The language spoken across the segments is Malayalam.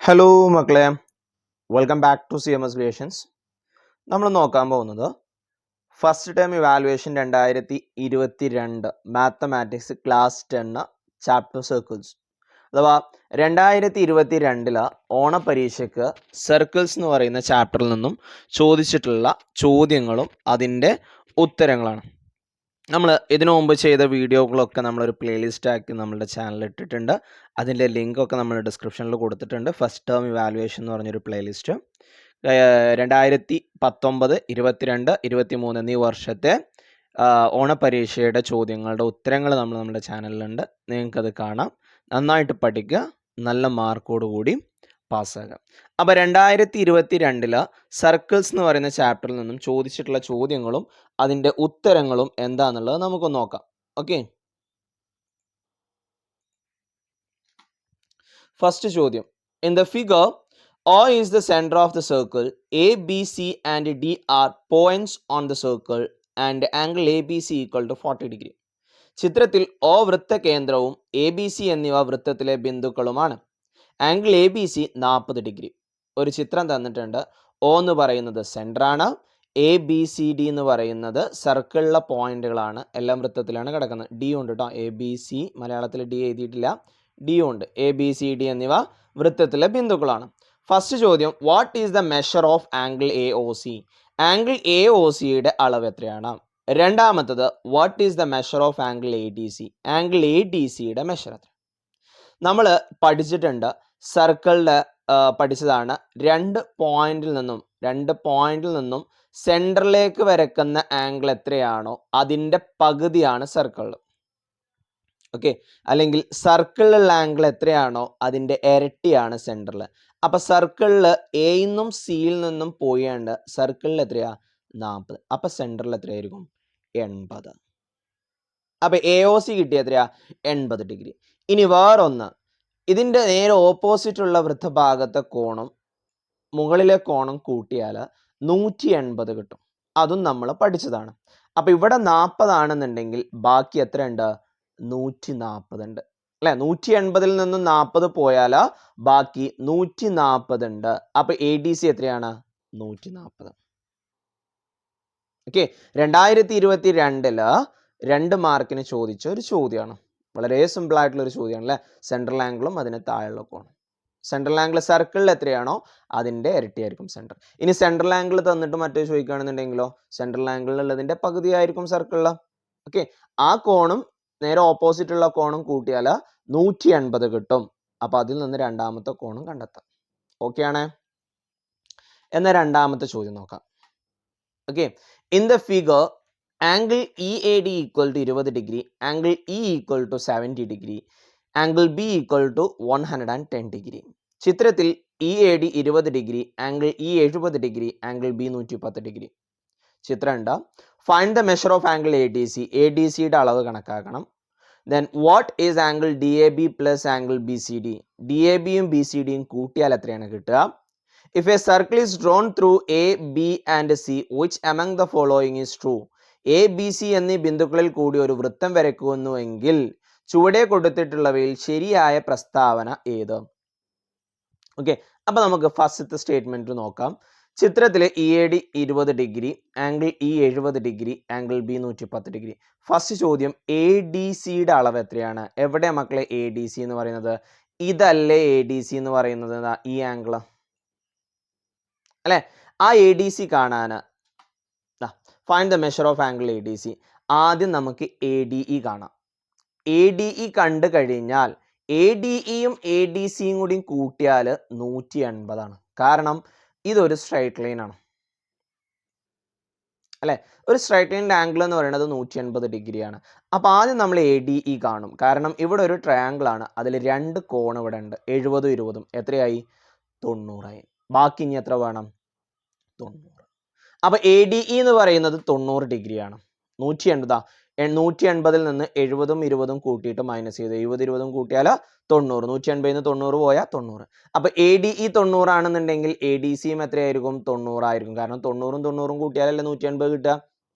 ഹലോ മക്കളെ, welcome back to CMS creations. നമ്മൾ നോക്കാൻ പോകുന്നത് first time evaluation 2022 mathematics class 10 chapter circles. അഥവാ 2022 ഓണപരീക്ഷയ്ക്ക് സർക്കിൾസ് എന്ന് പറയുന്ന ചാപ്റ്ററിൽ നിന്നും ചോദിച്ചിട്ടുള്ള ചോദ്യങ്ങളും അതിൻ്റെ ഉത്തരങ്ങളാണ്. നമ്മൾ ഇതിനു മുമ്പ് ചെയ്ത വീഡിയോകളൊക്കെ നമ്മളൊരു പ്ലേലിസ്റ്റ് ആക്കി നമ്മളുടെ ചാനലിൽ ഇട്ടിട്ടുണ്ട്. അതിൻ്റെ ലിങ്കൊക്കെ നമ്മൾ ഡിസ്ക്രിപ്ഷനിൽ കൊടുത്തിട്ടുണ്ട്. ഫസ്റ്റ് ടേം ഇവാലുവേഷൻ എന്ന് പറഞ്ഞൊരു പ്ലേലിസ്റ്റ് 2019, 22, 23 എന്നീ വർഷത്തെ ഓണപരീക്ഷയുടെ ചോദ്യങ്ങളുടെ ഉത്തരങ്ങൾ നമ്മുടെ ചാനലിലുണ്ട്. നിങ്ങൾക്കത് കാണാം. നന്നായിട്ട് പഠിക്കുക, നല്ല മാർക്കോടുകൂടി പാസ്സാകാം. അപ്പോൾ 2022 സർക്കിൾസ് എന്ന് പറയുന്ന ചാപ്റ്ററിൽ നിന്നും ചോദിച്ചിട്ടുള്ള ചോദ്യങ്ങളും അതിൻ്റെ ഉത്തരങ്ങളും എന്താണെന്നുള്ളത് നമുക്കൊന്ന് നോക്കാം. ഓക്കെ, ഫസ്റ്റ് ചോദ്യം. In the figure O is the center of the circle. A, B, C and D are points on the circle and angle ABC equal to 40 degree. ചിത്രത്തിൽ O വൃത്തകേന്ദ്രവും ABC എന്നിവ വൃത്തത്തിലെ ബിന്ദുക്കളുമാണ്. Angle ABC 40 degree. ഒരു ചിത്രം തന്നിട്ടുണ്ട്. O എന്ന് പറയുന്നത് സെൻറ്ററാണ്, ABCD എന്ന് പറയുന്നത് സർക്കിളിലെ പോയിന്റുകളാണ്. എല്ലാം വൃത്തത്തിലാണ് കിടക്കുന്നത്. ഡി ഉണ്ട് കേട്ടോ, ABC മലയാളത്തിൽ ഡി എഴുതിയിട്ടില്ല, ഡി ഉണ്ട്. ABCD എന്നിവ വൃത്തത്തിലെ ബിന്ദുക്കളാണ്. ഫസ്റ്റ് ചോദ്യം, what is the measure of angle AOC? Angle AOCയുടെ അളവ് എത്രയാണ്? രണ്ടാമത്തത്, what is the measure of angle ADC? Angle ADCയുടെ മെഷർ എത്ര? നമ്മൾ പഠിച്ചിട്ടുണ്ട്, സർക്കിളിൽ പഠിച്ചതാണ്. രണ്ട് പോയിന്റിൽ നിന്നും സെൻറ്ററിലേക്ക് വരക്കുന്ന ആംഗിൾ എത്രയാണോ അതിൻ്റെ പകുതിയാണ് സർക്കിൾ. ഓക്കെ, അല്ലെങ്കിൽ സർക്കിളിലുള്ള ആംഗിൾ എത്രയാണോ അതിൻ്റെ ഇരട്ടിയാണ് സെൻറ്ററിൽ. അപ്പം സർക്കിളിൽ എന്നും സിയിൽ നിന്നും പോയാണ്ട് സർക്കിളിൽ എത്രയാ? 40. അപ്പം സെൻറ്ററിൽ എത്രയായിരിക്കും? 80. അപ്പം AOC കിട്ടിയ എത്രയാ? 80 ഡിഗ്രി. ഇനി വേറൊന്ന്, ഇതിൻ്റെ നേരെ ഓപ്പോസിറ്റുള്ള വൃത്തഭാഗത്തെ കോണും മുകളിലെ കോണും കൂട്ടിയാൽ 180 കിട്ടും. അതും നമ്മൾ പഠിച്ചതാണ്. അപ്പം ഇവിടെ 40 ആണെന്നുണ്ടെങ്കിൽ ബാക്കി എത്ര ഉണ്ട്? 140 ഉണ്ട് അല്ലെ? 180 നിന്നും 40 പോയാൽ ബാക്കി 140 ഉണ്ട്. അപ്പം ADC എത്രയാണ്? 140. ഓക്കെ, 2022 2 മാർക്കിന് ചോദിച്ച ഒരു ചോദ്യമാണ്. വളരെ സിമ്പിൾ ആയിട്ടുള്ള ഒരു ചോദ്യമാണ് അല്ലേ? സെൻട്രൽ ആംഗിളും അതിന് താഴെയുള്ള കോണും. സെൻട്രൽ ആംഗിൾ സർക്കിളിൽ എത്രയാണോ അതിൻ്റെ ഇരട്ടിയായിരിക്കും സെൻറ്റർ. ഇനി സെൻട്രൽ ആംഗിൾ തന്നിട്ട് മറ്റേ ചോദിക്കുകയാണെന്നുണ്ടെങ്കിലോ, സെൻട്രൽ ആംഗിളിൽ ഉള്ളതിൻ്റെ പകുതിയായിരിക്കും സർക്കിളിൽ. ഓക്കെ, ആ കോണും നേരെ ഓപ്പോസിറ്റുള്ള കോണും കൂട്ടിയാൽ 180 കിട്ടും. അപ്പം അതിൽ നിന്ന് രണ്ടാമത്തെ കോണും കണ്ടെത്താം. ഓക്കെ ആണേ? എന്നാൽ രണ്ടാമത്തെ ചോദ്യം നോക്കാം. Okay, in the figure angle EAD equal to 20 degree, angle E equal to 70 degree, angle B equal to 110 degree. ചിത്രത്തിൽ EAD 20 degree, angle E 70 degree, angle B 110 degree. ചിത്രം ഉണ്ട്. Find the measure of angle ADC. ADCയുടെ അളവ് കണക്കാക്കണം. Then what is angle DAB plus angle BCD? DABയും BCDയും കൂട്ടിയാൽ എത്രയാണ് കിട്ടുക? If a circle is drawn through A, B and C, which among the following is true? A, B, C എന്നീ ബിന്ദുക്കളിൽ കൂടി ഒരു വൃത്തം വരയ്ക്കുന്നുവെങ്കിൽ ചുവടെ കൊടുത്തിട്ടുള്ളവയിൽ ശരിയായ പ്രസ്താവന ഏത്? ഓക്കെ, അപ്പം നമുക്ക് ഫസ്റ്റത്തെ സ്റ്റേറ്റ്മെന്റ് നോക്കാം. ചിത്രത്തിൽ EAD 20 degree, angle E 70 degree, angle B 110 degree. First ചോദ്യം, ADCയുടെ അളവ് എത്രയാണ്? എവിടെ മക്കളെ ADC എന്ന് പറയുന്നത്? ഇതല്ലേ ADC എന്ന് പറയുന്നത്? ഈ ആംഗിൾ അല്ലെ? ആ ADC കാണാൻ find the measure of angle ADC. ആദ്യം നമുക്ക് ADE കാണാം. ADE കണ്ടു കഴിഞ്ഞാൽ ADEയും ADCയും കൂടി കൂട്ടിയാൽ 180 ആണ്. കാരണം ഇതൊരു സ്ട്രൈറ്റ് ലൈൻ ആണ് അല്ലെ? ഒരു സ്ട്രൈറ്റ് ലൈനിൻ്റെ ആംഗിൾ എന്ന് പറയുന്നത് 180 ഡിഗ്രിയാണ്. അപ്പോൾ ആദ്യം നമ്മൾ ADE കാണും. കാരണം ഇവിടെ ഒരു ട്രയാങ്കിൾ ആണ്, അതിൽ രണ്ട് കോൺ ഇവിടെ ഉണ്ട്, 70ഉം 20ഉം. എത്രയായി? 90 ആയി. ബാക്കി ഇനി എത്ര വേണം? 90. അപ്പോൾ ADE എന്ന് പറയുന്നത് 90 ഡിഗ്രിയാണ്. 180 നിന്ന് 70ഉം 20ഉം കൂട്ടിയിട്ട് മൈനസ് ചെയ്ത് 70 20ഉം കൂട്ടിയാൽ 90. 180 നിന്ന് 90 പോയാൽ 90. അപ്പോൾ ADE 90 ആണെന്നുണ്ടെങ്കിൽ ADCയും എത്രയായിരിക്കും? 90 ആയിരിക്കും. കാരണം 90ഉം 90ഉം കൂട്ടിയാലല്ലേ 180 കിട്ടുക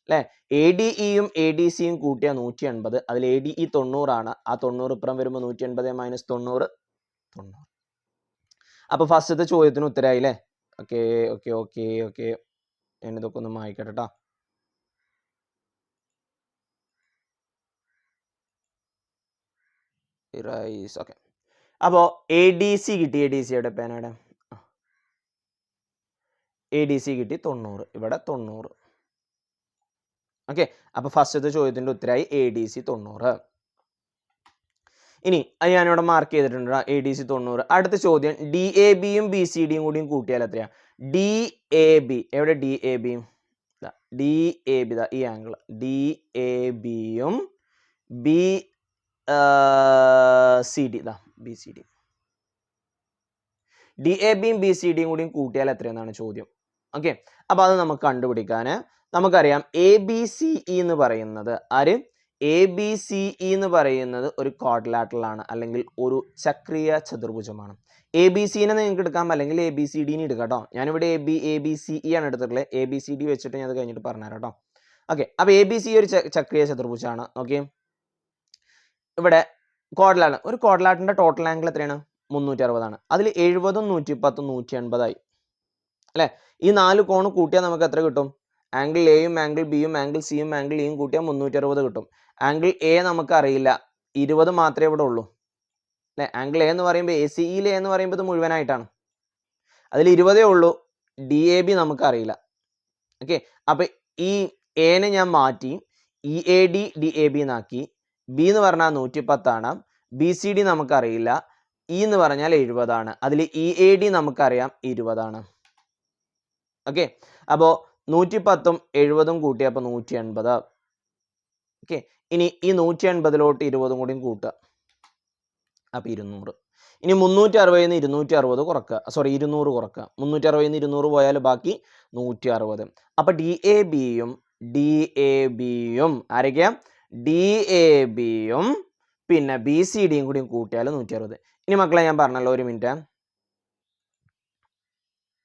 അല്ലേ? ADEയും ADCയും കൂട്ടിയാൽ 180. അതിൽ ADE 90 ആണ്. ആ 90 ഇപ്പുറം വരുമ്പോൾ 180 മൈനസ് 90 90. അപ്പോൾ ഫസ്റ്റത്തെ ചോദ്യത്തിന് ഉത്തരമായില്ലേ? ഓക്കെ ഓക്കെ ഓക്കെ ഓക്കെ ഞാനിതൊക്കെ ഒന്ന് മായ്ക്കട്ടെ കേട്ടോ. ഓക്കെ, അപ്പോൾ ADC കിട്ടി. ADC യുടെ പേനയുടെ ADC കിട്ടി 90. ഇവിടെ 90. ഓക്കെ, അപ്പോൾ ഫസ്റ്റത്തെ ചോദ്യത്തിൻ്റെ ഉത്തരമായി ADC 90. ഇനി അത് ഞാനിവിടെ മാർക്ക് ചെയ്തിട്ടുണ്ട് ADC 90. അടുത്ത ചോദ്യം DABയും BCDയും കൂടിയും കൂട്ടിയാൽ എത്രയാണ്? DAB എവിടെ? DABയും DAB ഈ ആംഗിൾ DABയും BCD BCD DABയും BCDയും കൂടിയും കൂട്ടിയാൽ എത്രയെന്നാണ് ചോദ്യം. ഓക്കെ, അപ്പോൾ അത് നമുക്ക് കണ്ടുപിടിക്കാൻ നമുക്കറിയാം ABCE എന്ന് പറയുന്നത് ആര്? ABCE എന്ന് പറയുന്നത് ഒരു ക്വാഡ്രിലാറ്ററൽ ആണ്, അല്ലെങ്കിൽ ഒരു ചക്രീയ ചതുർഭുജമാണ്. ABCനെ നിങ്ങൾക്ക് എടുക്കാം, അല്ലെങ്കിൽ ABCDനെ എടുക്കാം കേട്ടോ. ഞാനിവിടെ ABCE ആണ് എടുത്തിട്ടുള്ളത്. ABCD വെച്ചിട്ട് ഞാൻ അത് കഴിഞ്ഞിട്ട് പറഞ്ഞുതരാം കേട്ടോ. ഓക്കെ, അപ്പോൾ ABC ഒരു ചക്രീയ ചതുർഭുജമാണ്. ഓക്കെ, ഇവിടെ ക്വാഡ്രിലാറ്ററൽ, ഒരു ക്വാഡ്രിലാറ്ററിന്റെ ടോട്ടൽ ആംഗിൾ എത്രയാണ്? 360 ആണ്. അതിൽ 70ഉം 110ഉം 180 ആയി അല്ലേ? ഈ 4 കോണ് കൂട്ടിയാൽ നമുക്ക് എത്ര കിട്ടും? ആംഗിൾ എയും ആംഗിൾ ബിയും ആംഗിൾ സിയും ആംഗിൾ ഇയും കൂട്ടിയാൽ 360 കിട്ടും. ആംഗിൾ എ നമുക്ക് അറിയില്ല, 20 മാത്രമേ ഇവിടെ ഉള്ളൂ അല്ലേ? ആംഗിൾ എ എന്ന് പറയുമ്പോൾ ACE എന്ന് പറയുമ്പോൾ ഇത് മുഴുവനായിട്ടാണ്, അതിൽ 20 ഉള്ളൂ. DAB നമുക്ക് അറിയില്ല. ഓക്കെ, അപ്പൊ ഈ എനെ ഞാൻ മാറ്റി EAD DAB എന്നാക്കി. ബി എന്ന് പറഞ്ഞാൽ 110 ആണ്. BCD നമുക്കറിയില്ല. ഇ എന്ന് പറഞ്ഞാൽ 70 ആണ്. അതിൽ EAD നമുക്കറിയാം 20 ആണ്. ഓക്കെ, അപ്പോൾ 110ഉം 70ഉം കൂട്ടിയപ്പോൾ 180. ഓക്കെ, ഇനി ഈ 180ലോട്ട് 20ഉം കൂടിയും കൂട്ടുക, അപ്പോൾ 200. ഇനി 360 260 കുറക്കുക, സോറി 200 കുറക്കുക. 360 200 പോയാൽ ബാക്കി 160. അപ്പോൾ DABയും ആരൊക്കെയാ? DABയും പിന്നെ BCDയും കൂടിയും കൂട്ടിയാൽ 160. ഇനി മക്കളെ ഞാൻ പറഞ്ഞല്ലോ, ഒരു മിനിറ്റ്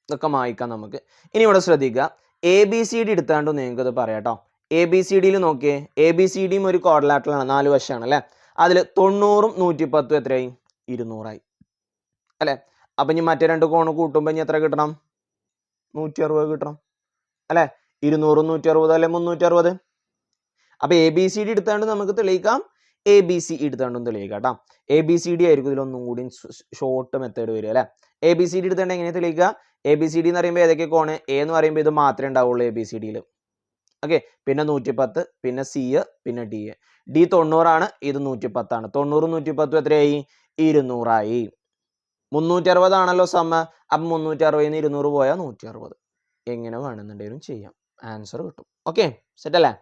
ഇതൊക്കെ മായ്ക്കാം നമുക്ക്. ഇനി ഇവിടെ ശ്രദ്ധിക്കുക, ABCD എടുത്താണ്ട് നിങ്ങൾക്ക് ഇത് പറയാം കേട്ടോ. ABCDയിൽ നോക്കിയേ, ABCDയും ഒരു ക്വാഡ്രിലാറ്ററൽ ആണ്, 4 വശമാണ് അല്ലേ? അതിൽ 90ഉം 110ഉം എത്രയായി? 200 അല്ലേ? അപ്പം ഇനി മറ്റേ 2 കോണ് കൂട്ടുമ്പോൾ ഇനി എത്ര കിട്ടണം? 160 കിട്ടണം അല്ലേ? 200ഉം 160 അല്ലെ 360. അപ്പം ABCD എടുത്താണ്ട് നമുക്ക് തെളിയിക്കാം, ABC എടുത്താണ്ടും തെളിയിക്കാം കേട്ടോ. ABCD ആയിരിക്കും ഇതിലൊന്നും കൂടി ഷോർട്ട് മെത്തേഡ് വരിക അല്ലേ? ABCD എടുത്താണ്ട് എങ്ങനെ തെളിയിക്കുക? ABCD എന്ന് പറയുമ്പോൾ ഏതൊക്കെ കോണ്? A എന്ന് പറയുമ്പോൾ ഇത് മാത്രമേ ഉണ്ടാവുള്ളൂ ABCDയിൽ. ഓക്കെ, പിന്നെ 110, പിന്നെ C, പിന്നെ D. D 90 ആണ്, ഇത് 110 ആണ്. 90ഉം 110ഉം എത്രയായി? 200 ആയി. 360 ആണല്ലോ സമ്മ. അപ്പം 360 200 പോയാൽ 160. എങ്ങനെ വേണമെന്നുണ്ടെങ്കിലും ചെയ്യാം, ആൻസർ കിട്ടും. ഓക്കെ, സെറ്റ് അല്ലേ?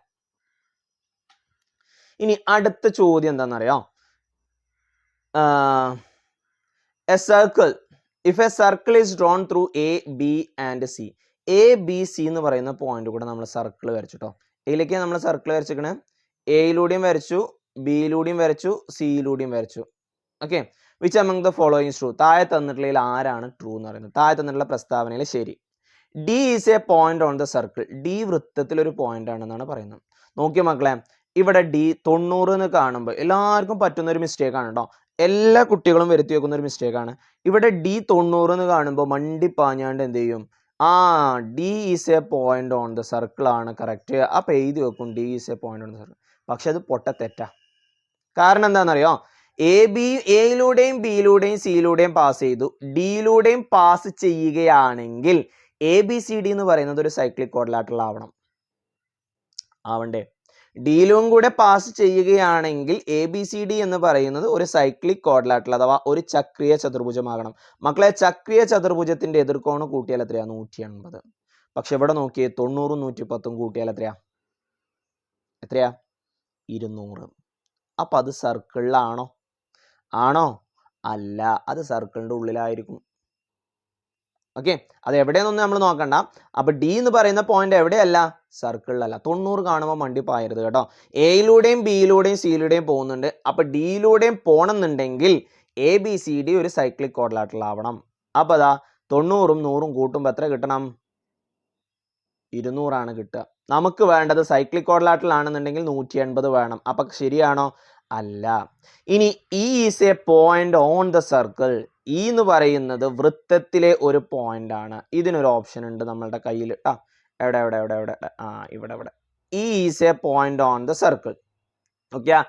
ഇനി അടുത്ത ചോദ്യം എന്താണെന്നറിയോ? A circle, if A circle is drawn through A, B and C. ABC എന്ന് പറയുന്ന പോയിന്റ് കൂടെ നമ്മൾ സർക്കിൾ വരച്ചിട്ടോ. ഇതിലേക്കാണ് നമ്മൾ സർക്കിൾ വരച്ചിരിക്കണേ. എയിലൂടെയും വരച്ചു, ബിയിലൂടെയും വരച്ചു, സിയിലൂടെയും വരച്ചു. Okay, which among the following true? താഴെ തന്നിട്ടുള്ളതിൽ ആരാണ് ട്രൂ എന്ന് പറയുന്നത്? താഴെ തന്നിട്ടുള്ള പ്രസ്താവനയിൽ ശരി. D is a point on the circle. D വൃത്തത്തിൽ ഒരു പോയിന്റ് ആണെന്നാണ് പറയുന്നത്. നോക്കിയ മക്കളെ, ഇവിടെ D 90 എന്ന് കാണുമ്പോൾ എല്ലാവർക്കും പറ്റുന്ന ഒരു മിസ്റ്റേക്ക് ആണ് കേട്ടോ. എല്ലാ കുട്ടികളും വരുത്തി വെക്കുന്ന ഒരു മിസ്റ്റേക്ക് ആണ്. ഇവിടെ D 90 എന്ന് കാണുമ്പോൾ മണ്ടി പാഞ്ഞാണ്ട് എന്ത് ചെയ്യും? D is a point on the circle ആണ് കറക്റ്റ്. അപ്പം എഴുതി വെക്കും D is a point on the circle. പക്ഷെ അത് പൊട്ട തെറ്റാ. കാരണം എന്താണെന്നറിയോ? എയിലൂടെയും ബിയിലൂടെയും സിയിലൂടെയും പാസ് ചെയ്തു, ഡിയിലൂടെയും പാസ് ചെയ്യുകയാണെങ്കിൽ ABCD എന്ന് പറയുന്നത് ഒരു സൈക്ലിക് ക്വാഡ്രിലാറ്ററൽ ആവണ്ടേ? ഡിയിലും കൂടെ പാസ് ചെയ്യുകയാണെങ്കിൽ ABCD എന്ന് പറയുന്നത് ഒരു സൈക്ലിക് ക്വാഡ്രിലാറ്ററൽ അഥവാ ഒരു ചക്രീയ ചതുർഭുജമാകണം. മക്കളെ, ചക്രീയ ചതുർഭുജത്തിന്റെ എതിർക്കോണ് കൂട്ടിയാൽ എത്രയാ? 180. പക്ഷെ ഇവിടെ നോക്കിയേ, 90ഉം 110ഉം കൂട്ടിയാൽ എത്രയാ? 200. അപ്പൊ അത് സർക്കിളിലാണോ? ആണോ? അല്ല, അത് സർക്കിളിന്റെ ഉള്ളിലായിരിക്കും. ഓക്കെ, അത് എവിടെയെന്നൊന്നും നമ്മൾ നോക്കണ്ട. അപ്പൊ D എന്ന് പറയുന്ന പോയിന്റ് എവിടെയല്ല? സർക്കിളിലല്ല. 90 കാണുമ്പോൾ മണ്ടി പായരുത് കേട്ടോ. എയിലൂടെയും ബിയിലൂടെയും സിയിലൂടെയും പോകുന്നുണ്ട്. അപ്പൊ ഡിയിലൂടെയും പോകണമെന്നുണ്ടെങ്കിൽ ABCD ഒരു സൈക്ലിക് ക്വാഡ്രിലാറ്ററൽ ആവണം. അപ്പൊ അതാ 90ഉം 100ഉം കൂട്ടുമ്പോൾ എത്ര കിട്ടണം? 200 ആണ് കിട്ടുക. നമുക്ക് വേണ്ടത് സൈക്ലിക് ക്വാഡ്രിലാറ്ററൽ ആണെന്നുണ്ടെങ്കിൽ 180 വേണം. അപ്പൊ ശരിയാണോ? അല്ല. ഇനി E is a point on the circle. E എന്ന് പറയുന്നത് വൃത്തത്തിലെ ഒരു പോയിന്റ് ആണ്. ഇതിനൊരു ഓപ്ഷൻ ഉണ്ട് നമ്മളുടെ കയ്യിൽ. എവിടെ എവിടെ എവിടെ എവിടെ ഇവിടെ ഇവിടെ. E is a point on the circle. Okay,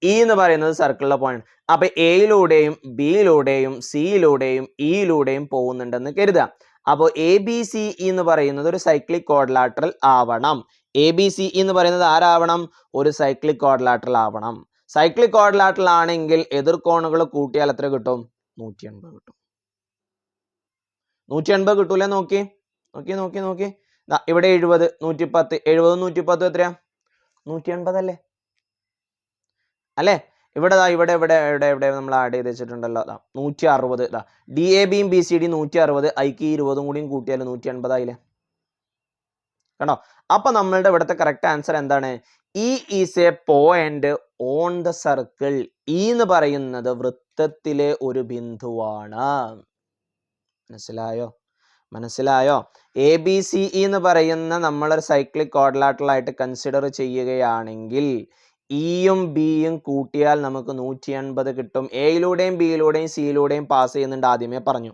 E എന്ന് പറയുന്നത് സർക്കിളിലെ പോയിന്റ്. അപ്പൊ എയിലൂടെയും ബിയിലൂടെയും സിയിലൂടെയും ഇയിലൂടെയും പോകുന്നുണ്ടെന്ന് കരുതുക. അപ്പോൾ എ ബി സി എന്ന് പറയുന്നത് ഒരു സൈക്ലിക് ക്വാഡ്രിലാറ്ററൽ ആവണം. എ ബി സി എന്ന് പറയുന്നത് ആരാവണം? ഒരു സൈക്ലിക് ക്വാഡ്രിലാറ്ററൽ ആവണം. സൈക്ലിക് ക്വാഡ്രിലാറ്ററൽ ആണെങ്കിൽ എതിർകോണുകൾ കൂട്ടിയാൽ എത്ര കിട്ടും? 180 കിട്ടും. 180 കിട്ടൂലേ? നോക്കി നോക്കി നോക്കി നോക്കി. ഇവിടെ 70, 110, 70 110 എത്രയാ? 180 അല്ലേ? അല്ലേ? ഇവിടെ ഇവിടെ ഇവിടെ ഇവിടെ ഇവിടെ നമ്മൾ ആഡ് ചെയ്ത് വെച്ചിട്ടുണ്ടല്ലോ. 160. ഡി എ ബിയും ബി സി ഡി 160, ഐക്ക് 20 കൂടിയും കൂട്ടിയാൽ 180 ആയില്ലേ? കണ്ടോ? അപ്പൊ നമ്മളുടെ ഇവിടുത്തെ കറക്റ്റ് ആൻസർ എന്താണ്? E is a point on the circle. E എന്ന് പറയുന്നത് വൃത്തത്തിലെ ഒരു ബിന്ദുവാണ്. മനസ്സിലായോ? മനസ്സിലായോ? എ ബി സി ഇ എന്ന് പറയുന്ന നമ്മളൊരു സൈക്ലിക് ക്വാഡ്രിലാറ്ററൽ ആയിട്ട് കൺസിഡർ ചെയ്യുകയാണെങ്കിൽ ഇയും ബിയും കൂട്ടിയാൽ നമുക്ക് 180 കിട്ടും. എയിലൂടെയും ബിയിലൂടെയും സിയിലൂടെയും പാസ് ചെയ്യുന്നുണ്ട്, ആദ്യമേ പറഞ്ഞു.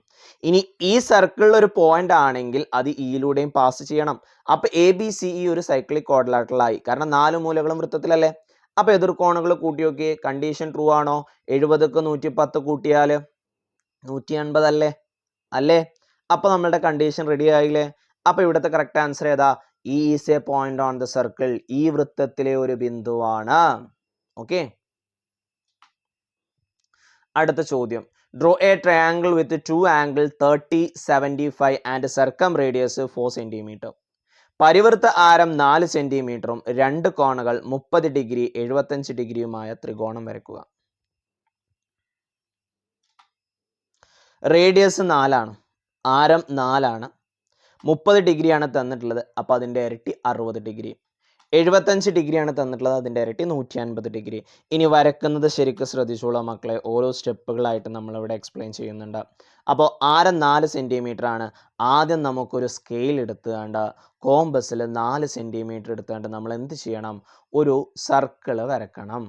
ഇനി ഈ സർക്കിളിൽ ഒരു പോയിന്റ് ആണെങ്കിൽ അത് ഇയിലൂടെയും പാസ് ചെയ്യണം. അപ്പൊ എ ബി സി ഇ ഒരു സൈക്ലിക് ക്വാഡ്രിലാറ്ററൽ ആയി, കാരണം 4 മൂലകളും വൃത്തത്തിലല്ലേ. അപ്പൊ എതിർകോണുകൾ കൂട്ടി നോക്കി. കണ്ടീഷൻ ട്രൂ ആണോ? 70ക്ക് 110 കൂട്ടിയാൽ 180 അല്ലേ? അല്ലേ? അപ്പൊ നമ്മളുടെ കണ്ടീഷൻ റെഡി ആയില്ലേ? അപ്പൊ ഇവിടുത്തെ കറക്റ്റ് ആൻസർ ഏതാ? E is a point on the circle. ഈ വൃത്തത്തിലെ ഒരു ബിന്ദുവാണ്. ഓക്കെ, അടുത്ത ചോദ്യം. Draw a triangle with 2 angle 30, 75 and circumradius 4 centimetre. പരിവൃത്ത ആരം 4 സെന്റിമീറ്ററും 2 കോണുകൾ 30 ഡിഗ്രി 75 ഡിഗ്രിയുമായ ത്രികോണം വരയ്ക്കുക. റേഡിയസ് 4 ആണ്, ആരം 4 ആണ്, 30 ഡിഗ്രിയാണ് തന്നിട്ടുള്ളത്. അപ്പോൾ അതിൻ്റെ ഇരട്ടി 60 ഡിഗ്രി. 75 ഡിഗ്രിയാണ് തന്നിട്ടുള്ളത്, അതിൻ്റെ ഇരട്ടി 150 ഡിഗ്രി. ഇനി വരക്കുന്നത് ശരിക്കും ശ്രദ്ധിച്ചോളൂ മക്കളെ, ഓരോ സ്റ്റെപ്പുകളായിട്ട് നമ്മളിവിടെ എക്സ്പ്ലെയിൻ ചെയ്യുന്നുണ്ട്. അപ്പോൾ ആരം 4 സെൻറ്റിമീറ്റർ ആണ്. ആദ്യം നമുക്കൊരു സ്കെയിൽ എടുത്തുകൊണ്ട് കോമ്പസിൽ 4 സെൻറ്റിമീറ്റർ എടുത്തുകൊണ്ട് നമ്മൾ എന്ത് ചെയ്യണം? ഒരു സർക്കിൾ വരക്കണം.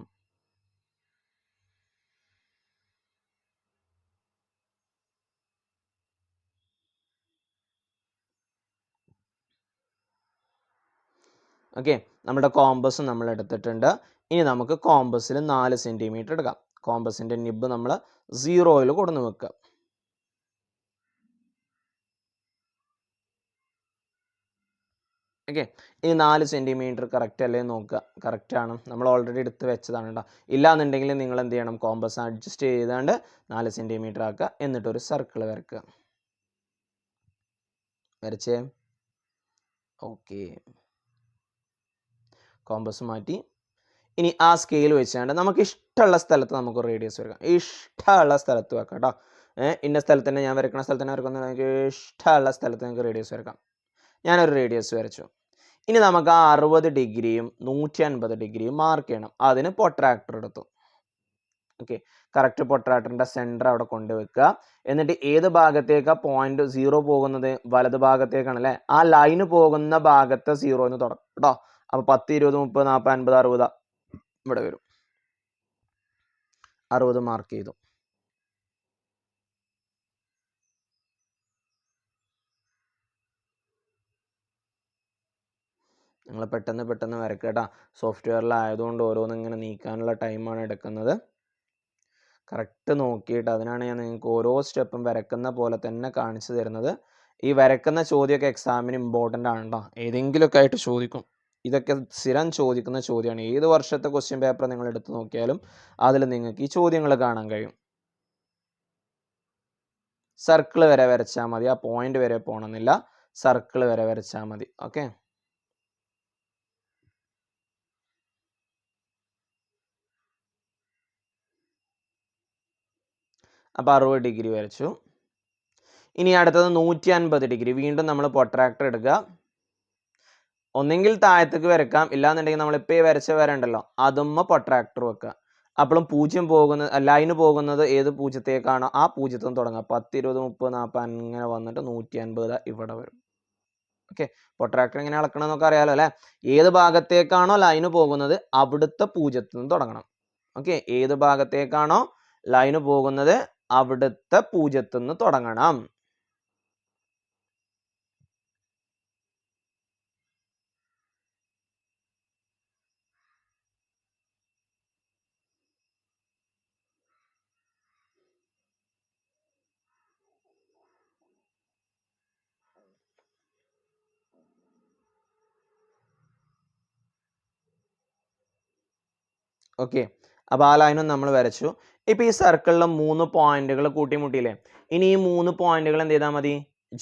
ഓക്കെ, നമ്മുടെ കോമ്പസ് നമ്മൾ എടുത്തിട്ടുണ്ട്. ഇനി നമുക്ക് കോമ്പസിൽ 4 സെൻറ്റിമീറ്റർ എടുക്കാം. കോമ്പസിൻ്റെ നിബ് നമ്മൾ 0യിൽ കൊടുന്ന് വെക്കുക. ഓക്കെ, ഇനി 4 സെൻറ്റിമീറ്റർ കറക്റ്റ് അല്ലേ നോക്കുക. കറക്റ്റ് ആണ്, നമ്മൾ ഓൾറെഡി എടുത്ത് വെച്ചതാണ് കേട്ടോ. ഇല്ലാന്നുണ്ടെങ്കിൽ നിങ്ങൾ എന്ത് ചെയ്യണം? കോമ്പസ് അഡ്ജസ്റ്റ് ചെയ്താണ്ട് 4 സെൻറ്റിമീറ്റർ ആക്കുക. എന്നിട്ടൊരു സർക്കിൾ വരക്കുക. വരച്ചേ? ഓക്കെ, കോമ്പസ് മാറ്റി. ഇനി ആ സ്കെയിൽ വെച്ചാണ്ട് നമുക്ക് ഇഷ്ടമുള്ള സ്ഥലത്ത് നമുക്ക് റേഡിയസ് വരക്കാം. ഇഷ്ടമുള്ള സ്ഥലത്ത് വെക്കാം കേട്ടോ. ഇന്ന സ്ഥലത്ത് തന്നെ, ഞാൻ വരക്കുന്ന സ്ഥലത്ത് തന്നെ വരക്കുന്ന, എനിക്ക് ഇഷ്ടമുള്ള സ്ഥലത്ത് നിങ്ങൾക്ക് റേഡിയസ് വരക്കാം. ഞാനൊരു റേഡിയസ് വരച്ചു. ഇനി നമുക്ക് ആ 60 ഡിഗ്രിയും 150 ഡിഗ്രിയും മാർക്ക് ചെയ്യണം. അതിന് പൊട്രാക്ടർ എടുത്തു. ഓക്കെ, കറക്റ്റ് പൊട്രാക്ടറിൻ്റെ സെൻറ്റർ അവിടെ കൊണ്ടുവെക്കുക. എന്നിട്ട് ഏത് ഭാഗത്തേക്കാണ് പോയിന്റ് 0 പോകുന്നത്? വലത് ഭാഗത്തേക്കാണ് അല്ലേ? ആ ലൈന് പോകുന്ന ഭാഗത്തെ 0 എന്ന് തുടങ്ങും കേട്ടോ. അപ്പോൾ 10, 20, 30, 40, 50, 60 ഇവിടെ വരും. 60 മാർക്ക് ചെയ്തു. നിങ്ങൾ പെട്ടെന്ന് വരക്കേട്ടാ. സോഫ്റ്റ്വെയറിലായതുകൊണ്ട് ഓരോന്നും ഇങ്ങനെ നീക്കാനുള്ള ടൈമാണ് എടുക്കുന്നത്. കറക്റ്റ് നോക്കിയിട്ട്, അതിനാണ് ഞാൻ നിങ്ങൾക്ക് ഓരോ സ്റ്റെപ്പും വരക്കുന്ന പോലെ തന്നെ കാണിച്ചു തരുന്നത്. ഈ വരക്കുന്ന ചോദ്യമൊക്കെ എക്സാമിന് ഇമ്പോർട്ടൻ്റ് ആണ് കേട്ടോ. ഏതെങ്കിലുമൊക്കെ ആയിട്ട് ചോദിക്കും. ഇതൊക്കെ സ്ഥിരം ചോദിക്കുന്ന ചോദ്യമാണ്. ഏത് വർഷത്തെ ക്വസ്റ്റ്യൻ പേപ്പർ നിങ്ങൾ എടുത്ത് നോക്കിയാലും അതിൽ നിങ്ങൾക്ക് ഈ ചോദ്യങ്ങൾ കാണാൻ കഴിയും. സർക്കിൾ വരെ വരച്ചാൽ മതി, ആ പോയിന്റ് വരെ പോകണമെന്നില്ല. സർക്കിൾ വരെ വരച്ചാൽ മതി. ഓക്കെ, അപ്പോൾ 60 ഡിഗ്രി വരച്ചു. ഇനി അടുത്തത് 150 ഡിഗ്രി. വീണ്ടും നമ്മൾ പൊട്രാക്ടർ എടുക്കുക. ഒന്നെങ്കിൽ താഴത്തേക്ക് വരക്കാം, ഇല്ലാന്നുണ്ടെങ്കിൽ നമ്മളിപ്പോൾ ഈ വരച്ച വരണ്ടല്ലോ, അതുമ്മ പൊട്രാക്ടർ വെക്കുക. അപ്പോഴും 0 പോകുന്നത്, ലൈന് പോകുന്നത് ഏത് 0ത്തേക്കാണോ ആ 0ത്തിൽ നിന്ന് തുടങ്ങുക. 10, 20, 30, 40 അങ്ങനെ വന്നിട്ട് 150 ഇവിടെ വരും. ഓക്കെ, പൊട്രാക്ടർ എങ്ങനെ അളക്കണം എന്നൊക്കെ അറിയാലോ അല്ലേ? ഏത് ഭാഗത്തേക്കാണോ ലൈന് പോകുന്നത് അവിടുത്തെ 0ത്തിൽ നിന്ന് തുടങ്ങണം. ഓക്കെ, ഏത് ഭാഗത്തേക്കാണോ ലൈന് പോകുന്നത് അവിടുത്തെ 0 നിന്ന് തുടങ്ങണം. ഓക്കെ, അപ്പോൾ ആ ലൈനും നമ്മൾ വരച്ചു. ഇപ്പോൾ ഈ സർക്കിളിലെ 3 പോയിന്റുകൾ കൂട്ടിമുട്ടിയില്ലേ? ഇനി ഈ 3 പോയിന്റുകൾ എന്ത് ചെയ്താൽ മതി?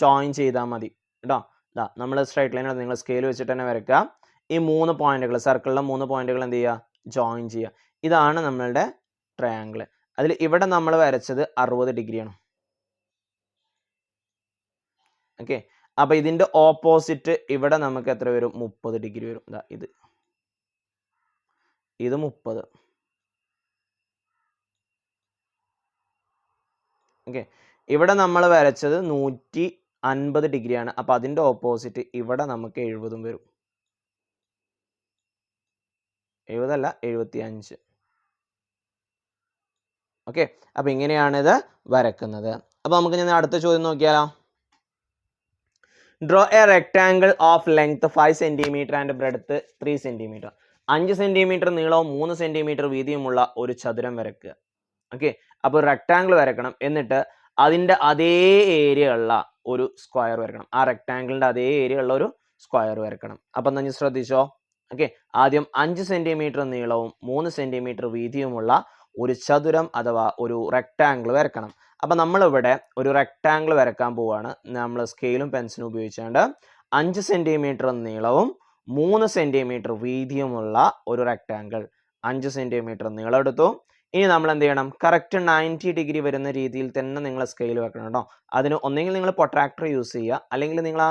ജോയിൻ ചെയ്താൽ മതി കേട്ടോ. ഇതാ നമ്മൾ സ്ട്രൈറ്റ് ലൈനാണ്, നിങ്ങൾ സ്കെയിൽ വെച്ചിട്ട് തന്നെ വരയ്ക്കുക. ഈ 3 പോയിന്റുകൾ, സർക്കിളിലെ 3 പോയിന്റുകൾ എന്ത് ചെയ്യുക? ജോയിൻ ചെയ്യുക. ഇതാണ് നമ്മളുടെ ട്രയാങ്കിൾ. അതിൽ ഇവിടെ നമ്മൾ വരച്ചത് 60 ഡിഗ്രിയാണ്. ഓക്കെ, അപ്പോൾ ഇതിൻ്റെ ഓപ്പോസിറ്റ് ഇവിടെ നമുക്ക് എത്ര വരും? 30 ഡിഗ്രി വരും. ഇതാ ഇത് 30. ഓക്കെ, ഇവിടെ നമ്മൾ വരച്ചത് 150 ഡിഗ്രിയാണ്. അപ്പോൾ അതിൻ്റെ ഓപ്പോസിറ്റ് ഇവിടെ നമുക്ക് 70 വരും. 70 അല്ല, 75. ഓക്കെ, അപ്പോൾ ഇങ്ങനെയാണിത് വരക്കുന്നത്. അപ്പോൾ നമുക്ക് ഞാൻ അടുത്ത ചോദ്യം നോക്കിയാലോ. Draw A rectangle of length 5 centimetre and breadth 3 centimetre. 5 centimetre നീളവും 3 സെന്റിമീറ്റർ വീതിയുമുള്ള ഒരു ചതുരം വരയ്ക്കുക. ഓക്കെ, അപ്പോൾ റെക്ടാങ്കിൾ വരക്കണം, എന്നിട്ട് അതിൻ്റെ അതേ ഏരിയ ഉള്ള ഒരു സ്ക്വയർ വരക്കണം. ആ റെക്ടാങ്കിളിൻ്റെ അതേ ഏരിയ ഉള്ള ഒരു സ്ക്വയർ വരക്കണം. അപ്പം നിങ്ങൾ ശ്രദ്ധിച്ചോ. ഓക്കെ, ആദ്യം 5 സെന്റിമീറ്റർ നീളവും 3 സെന്റിമീറ്റർ വീതിയുമുള്ള ഒരു ചതുരം അഥവാ ഒരു റെക്ടാങ്കിൾ വരക്കണം. അപ്പം നമ്മളിവിടെ ഒരു റെക്ടാങ്കിൾ വരക്കാൻ പോവുകയാണ്. നമ്മൾ സ്കെയിലും പെൻസിലും ഉപയോഗിച്ചുകൊണ്ട് 5 സെന്റിമീറ്റർ നീളവും 3 സെന്റിമീറ്റർ വീതിയുമുള്ള ഒരു റെക്ടാങ്കിൾ. 5 സെന്റിമീറ്റർ നീളം എടുത്തു. ഇനി നമ്മൾ എന്ത് ചെയ്യണം? കറക്റ്റ് 90 ഡിഗ്രി വരുന്ന രീതിയിൽ തന്നെ നിങ്ങൾ സ്കെയിൽ വെക്കണം കേട്ടോ. അതിന് ഒന്നെങ്കിൽ നിങ്ങൾ പ്രൊട്രാക്ടർ യൂസ് ചെയ്യുക, അല്ലെങ്കിൽ നിങ്ങൾ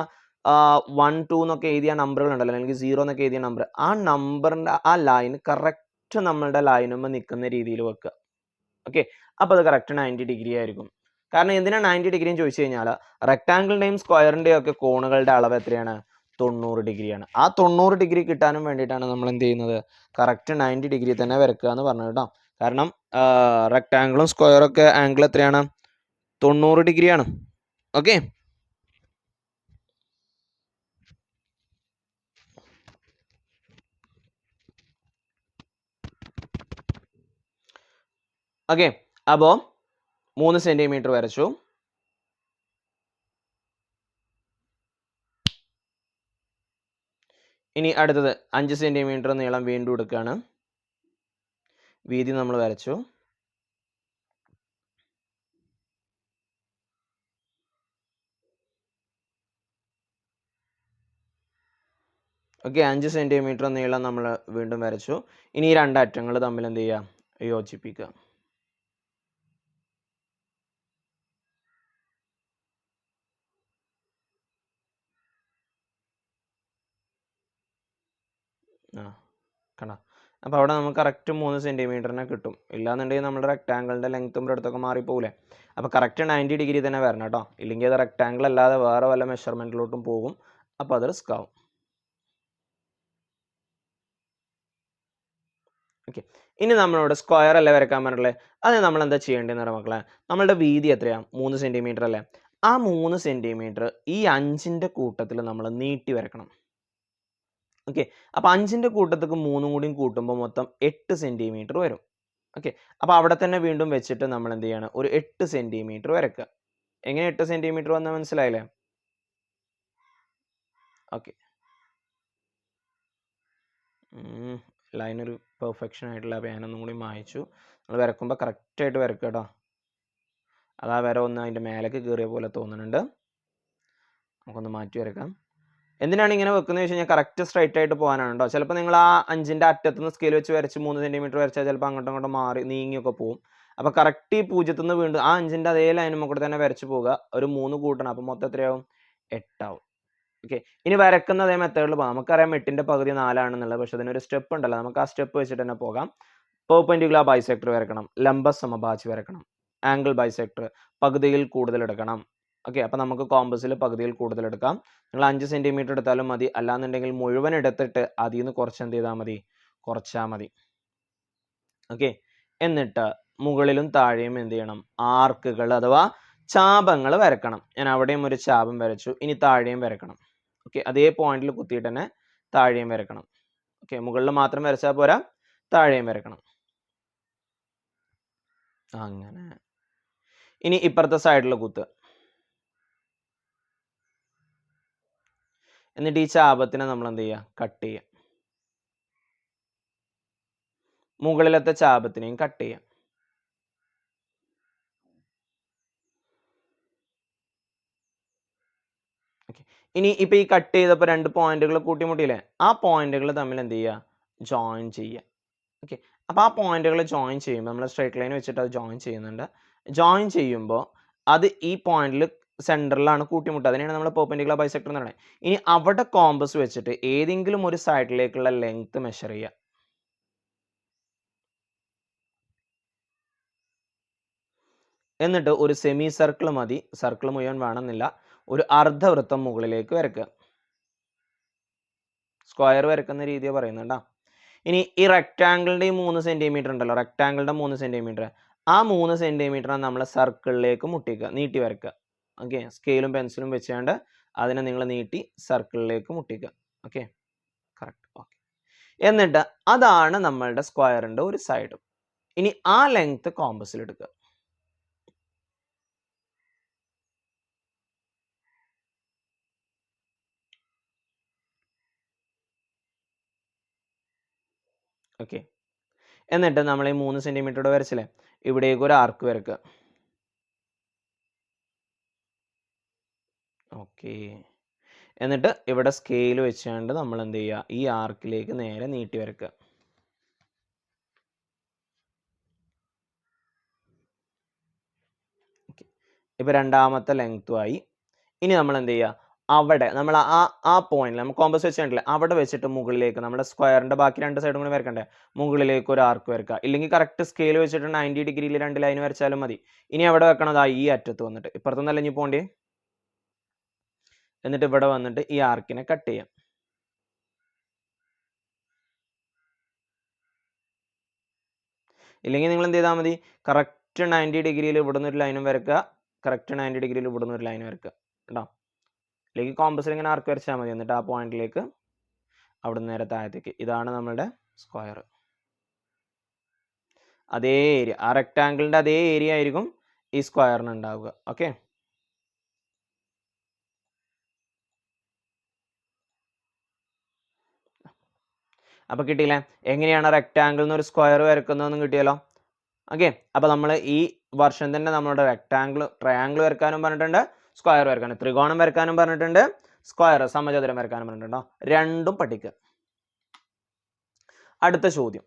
1, 2 എന്നൊക്കെ എഴുതിയ നമ്പറുകൾ ഉണ്ടല്ലോ, അല്ലെങ്കിൽ 0 എന്നൊക്കെ എഴുതിയ നമ്പർ, ആ നമ്പറിൻ്റെ ആ ലൈൻ കറക്റ്റ് നമ്മളുടെ ലൈനുമ്പോൾ നിൽക്കുന്ന രീതിയിൽ വെക്കുക. ഓക്കെ, അപ്പോൾ അത് കറക്റ്റ് 90 ഡിഗ്രി ആയിരിക്കും. കാരണം എന്തിനാണ് 90 ഡിഗ്രി എന്ന് ചോദിച്ചു കഴിഞ്ഞാൽ, റെക്ടാങ്കിളിൻ്റെയും സ്ക്വയറിൻ്റെയും ഒക്കെ കോണുകളുടെ അളവ് എത്രയാണ്? 90 ഡിഗ്രിയാണ്. ആ 90 ഡിഗ്രി കിട്ടാനും വേണ്ടിയിട്ടാണ് നമ്മൾ എന്ത് ചെയ്യുന്നത്? കറക്റ്റ് 90 ഡിഗ്രി തന്നെ വരക്കുക എന്ന് പറഞ്ഞു കേട്ടോ. കാരണം റെക്ടാങ്കിളും സ്ക്വയറും ഒക്കെ ആംഗിൾ എത്രയാണ്? 90 ഡിഗ്രിയാണ്. ഓക്കെ, ഓക്കെ, അപ്പോൾ 3 സെന്റിമീറ്റർ വരച്ചു. ഇനി അടുത്തത് 5 സെന്റിമീറ്റർ നീളം വീണ്ടും എടുക്കുകയാണ്. വീതി നമ്മൾ വരച്ചു. ഓക്കെ, 5 സെന്റിമീറ്റർ നീളം നമ്മൾ വീണ്ടും വരച്ചു. ഇനി ഈ രണ്ട് അറ്റങ്ങൾ തമ്മിൽ എന്ത് ചെയ്യുക? യോജിപ്പിക്കുക. കണ്ട, അപ്പോൾ അവിടെ നമുക്ക് കറക്റ്റ് 3 സെന്റിമീറ്ററിനെ കിട്ടും. ഇല്ലാന്നുണ്ടെങ്കിൽ നമ്മുടെ റെക്ടാങ്കിളിൻ്റെ ലെങ്ത്തും ബ്രെഡ്ത്തൊക്കെ മാറിപ്പോകില്ലേ? അപ്പോൾ കറക്റ്റ് 90 ഡിഗ്രി തന്നെ വരണം കേട്ടോ. ഇല്ലെങ്കിൽ അത് റെക്ടാങ്കിൾ അല്ലാതെ വേറെ വല്ല മെഷർമെൻറ്റിലോട്ടും പോകും. അപ്പോൾ അത് റിസ്ക് ആവും. ഓക്കെ, ഇനി നമ്മളോട് സ്ക്വയർ അല്ലേ വരക്കാൻ പറഞ്ഞില്ലേ? അത് നമ്മൾ എന്താ ചെയ്യേണ്ടതെന്ന് പറയാം മക്കളെ. നമ്മളുടെ വീതി എത്രയാണ്? 3 സെന്റിമീറ്റർ അല്ലേ? ആ 3 സെന്റിമീറ്റർ ഈ 5ൻ്റെ കൂട്ടത്തിൽ നമ്മൾ നീട്ടി വരക്കണം. ഓക്കെ, അപ്പോൾ 5ൻ്റെ കൂട്ടത്തേക്ക് 3 കൂടിയും കൂട്ടുമ്പോൾ മൊത്തം 8 സെന്റിമീറ്റർ വരും. ഓക്കെ, അപ്പോൾ അവിടെ തന്നെ വീണ്ടും വെച്ചിട്ട് നമ്മൾ എന്ത് ചെയ്യാണ്? ഒരു 8 സെന്റിമീറ്റർ വരക്കുക. എങ്ങനെ 8 സെന്റിമീറ്റർ വന്നാൽ മനസ്സിലായില്ലേ? ഓക്കെ, ലൈൻ ഒരു പെർഫെക്ഷൻ ആയിട്ടുള്ള ഞാനൊന്നും കൂടി മായ്ച്ചു. നമ്മൾ വരക്കുമ്പോൾ കറക്റ്റായിട്ട് വരക്കുക കേട്ടോ. അതാ വര ഒന്ന് അതിൻ്റെ മേലേക്ക് കയറിയ പോലെ തോന്നുന്നുണ്ട്. നമുക്കൊന്ന് മാറ്റി വരക്കാം. എന്തിനാണ് ഇങ്ങനെ വെക്കുന്നത് വെച്ച് കഴിഞ്ഞാൽ കറക്റ്റ് സ്ട്രൈറ്റ് ആയിട്ട് പോകാനാണ് കേട്ടോ. ചിലപ്പോൾ നിങ്ങൾ ആ 5ൻ്റെ അറ്റത്തുനിന്ന് സ്കെയിൽ വെച്ച് വരച്ച് 3 സെന്റിമീറ്റർ വരച്ചാൽ ചിലപ്പോൾ അങ്ങോട്ടും ഇങ്ങോട്ടും മാറി നീങ്ങിയൊക്കെ പോകും. അപ്പോൾ കറക്റ്റ് ഈ 0 നിന്ന് വീണ്ടും ആ 5ൻ്റെ അതേ ലൈനും കൂടെ തന്നെ വരച്ച് പോകുക. ഒരു 3 കൂട്ടണം. അപ്പോൾ മൊത്തം എത്രയാവും? 8 ആവും. ഓക്കെ, ഇനി വരക്കുന്ന അതേ മെത്തേഡിൽ പോകാം. നമുക്കറിയാം 8ൻ്റെ പകുതി 4 ആണെന്നുള്ളത്. പക്ഷെ അതിനൊരു സ്റ്റെപ്പ് ഉണ്ടല്ലോ, നമുക്ക് ആ സ്റ്റെപ്പ് വെച്ചിട്ട് തന്നെ പോകാം. പെർപെൻഡിക്കുലർ ബൈസെക്ടർ വരക്കണം, ലംബ സമഭാജി വരക്കണം, ആംഗിൾ ബൈസെക്ടർ പകുതിയിൽ കൂടുതൽ എടുക്കണം. ഓക്കെ, അപ്പോൾ നമുക്ക് കോമ്പസിൽ പകുതിയിൽ കൂടുതൽ എടുക്കാം. നിങ്ങൾ 5 സെന്റിമീറ്റർ എടുത്താലും മതി, അല്ലാന്നുണ്ടെങ്കിൽ മുഴുവൻ എടുത്തിട്ട് അതിൽ നിന്ന് കുറച്ച് എന്ത് ചെയ്താൽ മതി? കുറച്ചാൽ മതി. ഓക്കെ, എന്നിട്ട് മുകളിലും താഴെയും എന്ത് ചെയ്യണം? ആർക്കുകൾ അഥവാ ചാപങ്ങൾ വരക്കണം. ഞാൻ അവിടെയും ഒരു ചാപം വരച്ചു. ഇനി താഴെയും വരക്കണം. ഓക്കെ, അതേ പോയിന്റിൽ കുത്തിയിട്ട് തന്നെ താഴെയും വരക്കണം. ഓക്കെ, മുകളിൽ മാത്രം വരച്ചാൽ പോരാ, താഴെയും വരക്കണം. അങ്ങനെ. ഇനി ഇപ്പുറത്തെ സൈഡിൽ കുത്ത്. എന്നിട്ട് ഈ ചാപത്തിനെ നമ്മൾ എന്ത് ചെയ്യുക? കട്ട് ചെയ്യുക. മുകളിലത്തെ ചാപത്തിനെയും കട്ട് ചെയ്യാം. ഇനി ഇപ്പൊ ഈ കട്ട് ചെയ്തപ്പോൾ 2 പോയിന്റുകൾ കൂട്ടിമുട്ടിയില്ലേ? ആ പോയിന്റുകൾ തമ്മിൽ എന്ത് ചെയ്യുക? ജോയിൻ ചെയ്യുക. ഓക്കെ, അപ്പോൾ ആ പോയിന്റുകൾ ജോയിൻ ചെയ്യുമ്പോൾ നമ്മൾ സ്ട്രൈറ്റ് ലൈൻ വെച്ചിട്ട് അത് ജോയിൻ ചെയ്യുന്നുണ്ട്. ജോയിൻ ചെയ്യുമ്പോൾ അത് ഈ പോയിന്റിൽ സെന്ററിലാണ് കൂട്ടിമുട്ടുക. അതിനെയാണ് നമ്മൾ പെർപെൻഡിക്കുലർ ബൈസെക്ടർ എന്ന് പറയുന്നത്. ഇനി അവിടെ കോമ്പസ് വെച്ചിട്ട് ഏതെങ്കിലും ഒരു സൈഡിലേക്കുള്ള ലെങ്ത് മെഷർ ചെയ്യുക. എന്നിട്ട് ഒരു സെമി സർക്കിൾ മതി, സർക്കിൾ മുഴുവൻ വേണമെന്നില്ല, ഒരു അർദ്ധവൃത്തം മുകളിലേക്ക് വരയ്ക്കുക. സ്ക്വയർ വരയ്ക്കുന്ന രീതിയാണ് പറയുന്നുണ്ടാ. ഇനി ഈ റെക്റ്റാങ്കിളിൻ്റെ ഈ 3 സെന്റിമീറ്റർ ഉണ്ടല്ലോ, റെക്റ്റാങ്കിളിൻ്റെ 3 സെന്റിമീറ്റർ, ആ 3 സെന്റിമീറ്ററാണ് നമ്മൾ സർക്കിളിലേക്ക് മുട്ടിക്കുക, നീട്ടി വരയ്ക്കുക. ഓക്കെ, സ്കെയിലും പെൻസിലും വെച്ചുകൊണ്ട് അതിനെ നിങ്ങൾ നീട്ടി സർക്കിളിലേക്ക് മുട്ടിക്കുക. Okay, correct. ഓക്കെ, എന്നിട്ട് അതാണ് നമ്മളുടെ സ്ക്വയറിൻ്റെ ഒരു സൈഡ്. ഇനി ആ ലെങ്ത് കോമ്പസിൽ എടുക്കുക. ഓക്കെ, എന്നിട്ട് നമ്മൾ ഈ 3 സെന്റിമീറ്റർ വരച്ചില്ലേ, ഇവിടേക്ക് ഒരു ആർക്ക് വരക്കുക. ഓക്കെ, എന്നിട്ട് ഇവിടെ സ്കെയിൽ വെച്ചുകൊണ്ട് നമ്മൾ എന്ത് ചെയ്യുക? ഈ ആർക്കിലേക്ക് നേരെ നീട്ടി വരക്കുക. ഇപ്പൊ രണ്ടാമത്തെ ലെങ്ത്തും ആയി. ഇനി നമ്മൾ എന്ത് ചെയ്യുക? അവിടെ നമ്മൾ ആ പോയിന്റിൽ നമ്മൾ കോമ്പസ് വെച്ചിട്ടില്ലേ, അവിടെ വെച്ചിട്ട് മുകളിലേക്ക് നമ്മുടെ സ്ക്വയറിന്റെ ബാക്കി 2 സൈഡും കൂടി വരക്കണ്ടേ, മുകളിലേക്ക് ഒരു ആർക്ക് വരക്കുക. ഇല്ലെങ്കിൽ കറക്റ്റ് സ്കെയിൽ വെച്ചിട്ട് 90 ഡിഗ്രിയിൽ 2 ലൈൻ വരച്ചാലും മതി. ഇനി എവിടെ വെക്കണതാ? ഈ അറ്റത്ത് വന്നിട്ട്, ഇപ്പുറത്തൊന്നല്ല ഇനി പോണ്ടേ. എന്നിട്ട് ഇവിടെ വന്നിട്ട് ഈ ആർക്കിനെ കട്ട് ചെയ്യാം. ഇല്ലെങ്കിൽ നിങ്ങൾ എന്ത് ചെയ്താൽ മതി? കറക്റ്റ് 90 ഡിഗ്രിയിൽ ഇവിടുന്ന് ഒരു ലൈനും വരക്കുക, കറക്റ്റ് 90 ഡിഗ്രിയിൽ ഇവിടുന്ന് ഒരു ലൈൻ വരക്കുക കേട്ടോ. അല്ലെങ്കിൽ കോമ്പസിൽ ഇങ്ങനെ ആർക്ക് വരച്ചാൽ മതി. എന്നിട്ട് ആ പോയിന്റിലേക്ക് അവിടെ നേരെ താഴത്തേക്ക്. ഇതാണ് നമ്മളുടെ സ്ക്വയർ. അതേ ഏരിയ, ആ റെക്റ്റാങ്കിളിൻ്റെ അതേ ഏരിയ ആയിരിക്കും ഈ സ്ക്വയറിന് ഉണ്ടാവുക. ഓക്കെ, അപ്പോൾ കിട്ടിയില്ലേ? എങ്ങനെയാണ് റെക്റ്റാങ്കിളിൽ നിന്ന് ഒരു സ്ക്വയർ വരക്കുന്നതെന്ന് കിട്ടിയല്ലോ. ഓക്കെ, അപ്പോൾ നമ്മൾ ഈ വർഷം തന്നെ നമ്മളുടെ റെക്റ്റാങ്കിൾ, ട്രയാങ്കിൾ വരക്കാനും പറഞ്ഞിട്ടുണ്ട്, സ്ക്വയർ വരക്കാനും, ത്രികോണം വരക്കാനും പറഞ്ഞിട്ടുണ്ട്, സ്ക്വയർ സമചതുരം വരക്കാനും പറഞ്ഞിട്ടുണ്ടോ. രണ്ടും പഠിക്കുക. അടുത്ത ചോദ്യം,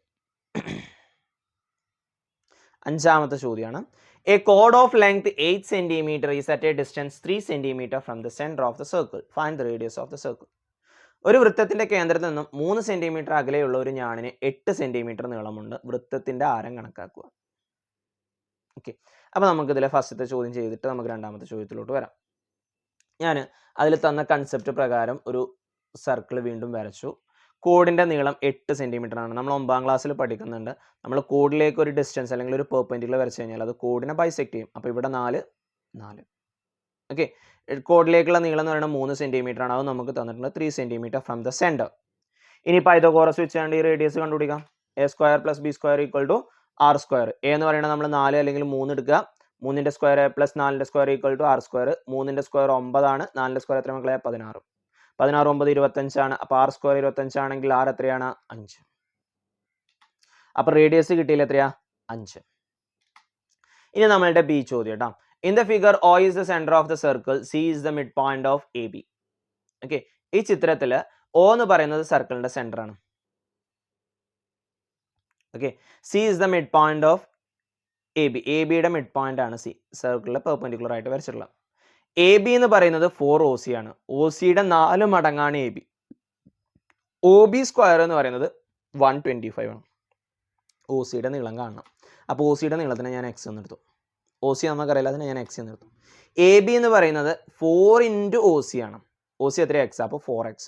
5ാമത്തെ ചോദ്യമാണ്. A code of length 8 centimetre is at A distance 3 centimetre from the centre of the circle. Find the radius of the circle. ഒരു വൃത്തത്തിന്റെ കേന്ദ്രത്തിൽ നിന്നും 3 സെന്റിമീറ്റർ അകലെയുള്ള ഒരു ഞാണിന് 8 സെന്റിമീറ്റർ നീളമുണ്ട്. വൃത്തത്തിന്റെ ആരം കണക്കാക്കുക. ഓക്കെ, അപ്പോൾ നമുക്ക് ഇതിലെ ഫസ്റ്റത്തെ ചോദ്യം ചെയ്തിട്ട് നമുക്ക് 2ാമത്തെ ചോദ്യത്തിലോട്ട് വരാം. ഞാൻ അതിൽ തന്ന കൺസെപ്റ്റ് പ്രകാരം ഒരു സർക്കിൾ വീണ്ടും വരച്ചു. കോഡിന്റെ നീളം 8 സെന്റിമീറ്റർ ആണ്. നമ്മൾ 9ാം ക്ലാസ്സിൽ പഠിക്കുന്നുണ്ട്, നമ്മൾ കോഡിലേക്ക് ഒരു ഡിസ്റ്റൻസ് അല്ലെങ്കിൽ ഒരു പെർപെൻഡിക്കുലർ വരച്ചു കഴിഞ്ഞാൽ അത് കോഡിനെ ബൈസെക്ട് ചെയ്യും. അപ്പോൾ ഇവിടെ 4. ഓക്കെ, കോഡിലേക്കുള്ള നീളം എന്ന് പറയുന്നത് 3 സെന്റിമീറ്റർ ആണ്. അത് നമുക്ക് തന്നിട്ടുണ്ട് 3 സെന്റിമീറ്റർ ഫ്രം ദ സെന്റർ. ഇനി പൈതഗോറസ് വെച്ചുകൊണ്ട് ഈ റേഡിയസ് കണ്ടുപിടിക്കാം. a square plus b square equal to r square. a എന്ന് പറയുന്നത് നമ്മൾ 4 അല്ലെങ്കിൽ 3 എടുക്കുക. 3ന്റെ സ്ക്വയർ പ്ലസ് 4ന്റെ square equal to r square. 3ന്റെ സ്ക്വയർ 9 ആണ്. 4ന്റെ സ്ക്വയർ എത്ര മക്കളെ? 16. 16 9 25 ആണ്. അപ്പോൾ r സ്ക്വയർ 25 ആണെങ്കിൽ r എത്രയാണ്? 5. അപ്പോൾ റേഡിയസ് കിട്ടിയില്ല, എത്രയാ? 5. ഇനി നമ്മളുടെ ബി ചോദ്യം കേട്ടോ. In the figure O is the center of the circle, C is the midpoint of AB. Okay, ഈ ചിത്രത്തിൽ O എന്ന് പറയുന്നത് സർക്കിളിന്റെ സെന്റർ ആണ്. Okay, C is the midpoint of AB. ABയുടെ മിഡ് പോയിന്റ് ആണ് C, സർക്കിളിലെ പെർപെൻഡിക്കുലർ ആയിട്ട് വരച്ചിട്ടുള്ളത്. AB എന്ന് പറയുന്നത് 4 OC ആണ്. OCയുടെ 4 മടങ്ങാണ് AB. OB സ്ക്വയർ എന്ന് പറയുന്നത് 125 ആണ്. OCയുടെ നീളം കാണണം. അപ്പോൾ OCയുടെ നീളത്തിന് ഞാൻ x എന്ന് എടുത്തു. OC നമുക്കറിയില്ല, അതിന് ഞാൻ x എന്ന് എടുത്തു. AB എന്ന് പറയുന്നത് 4 × OC ആണ്. OC എത്ര? x. അപ്പോൾ 4x.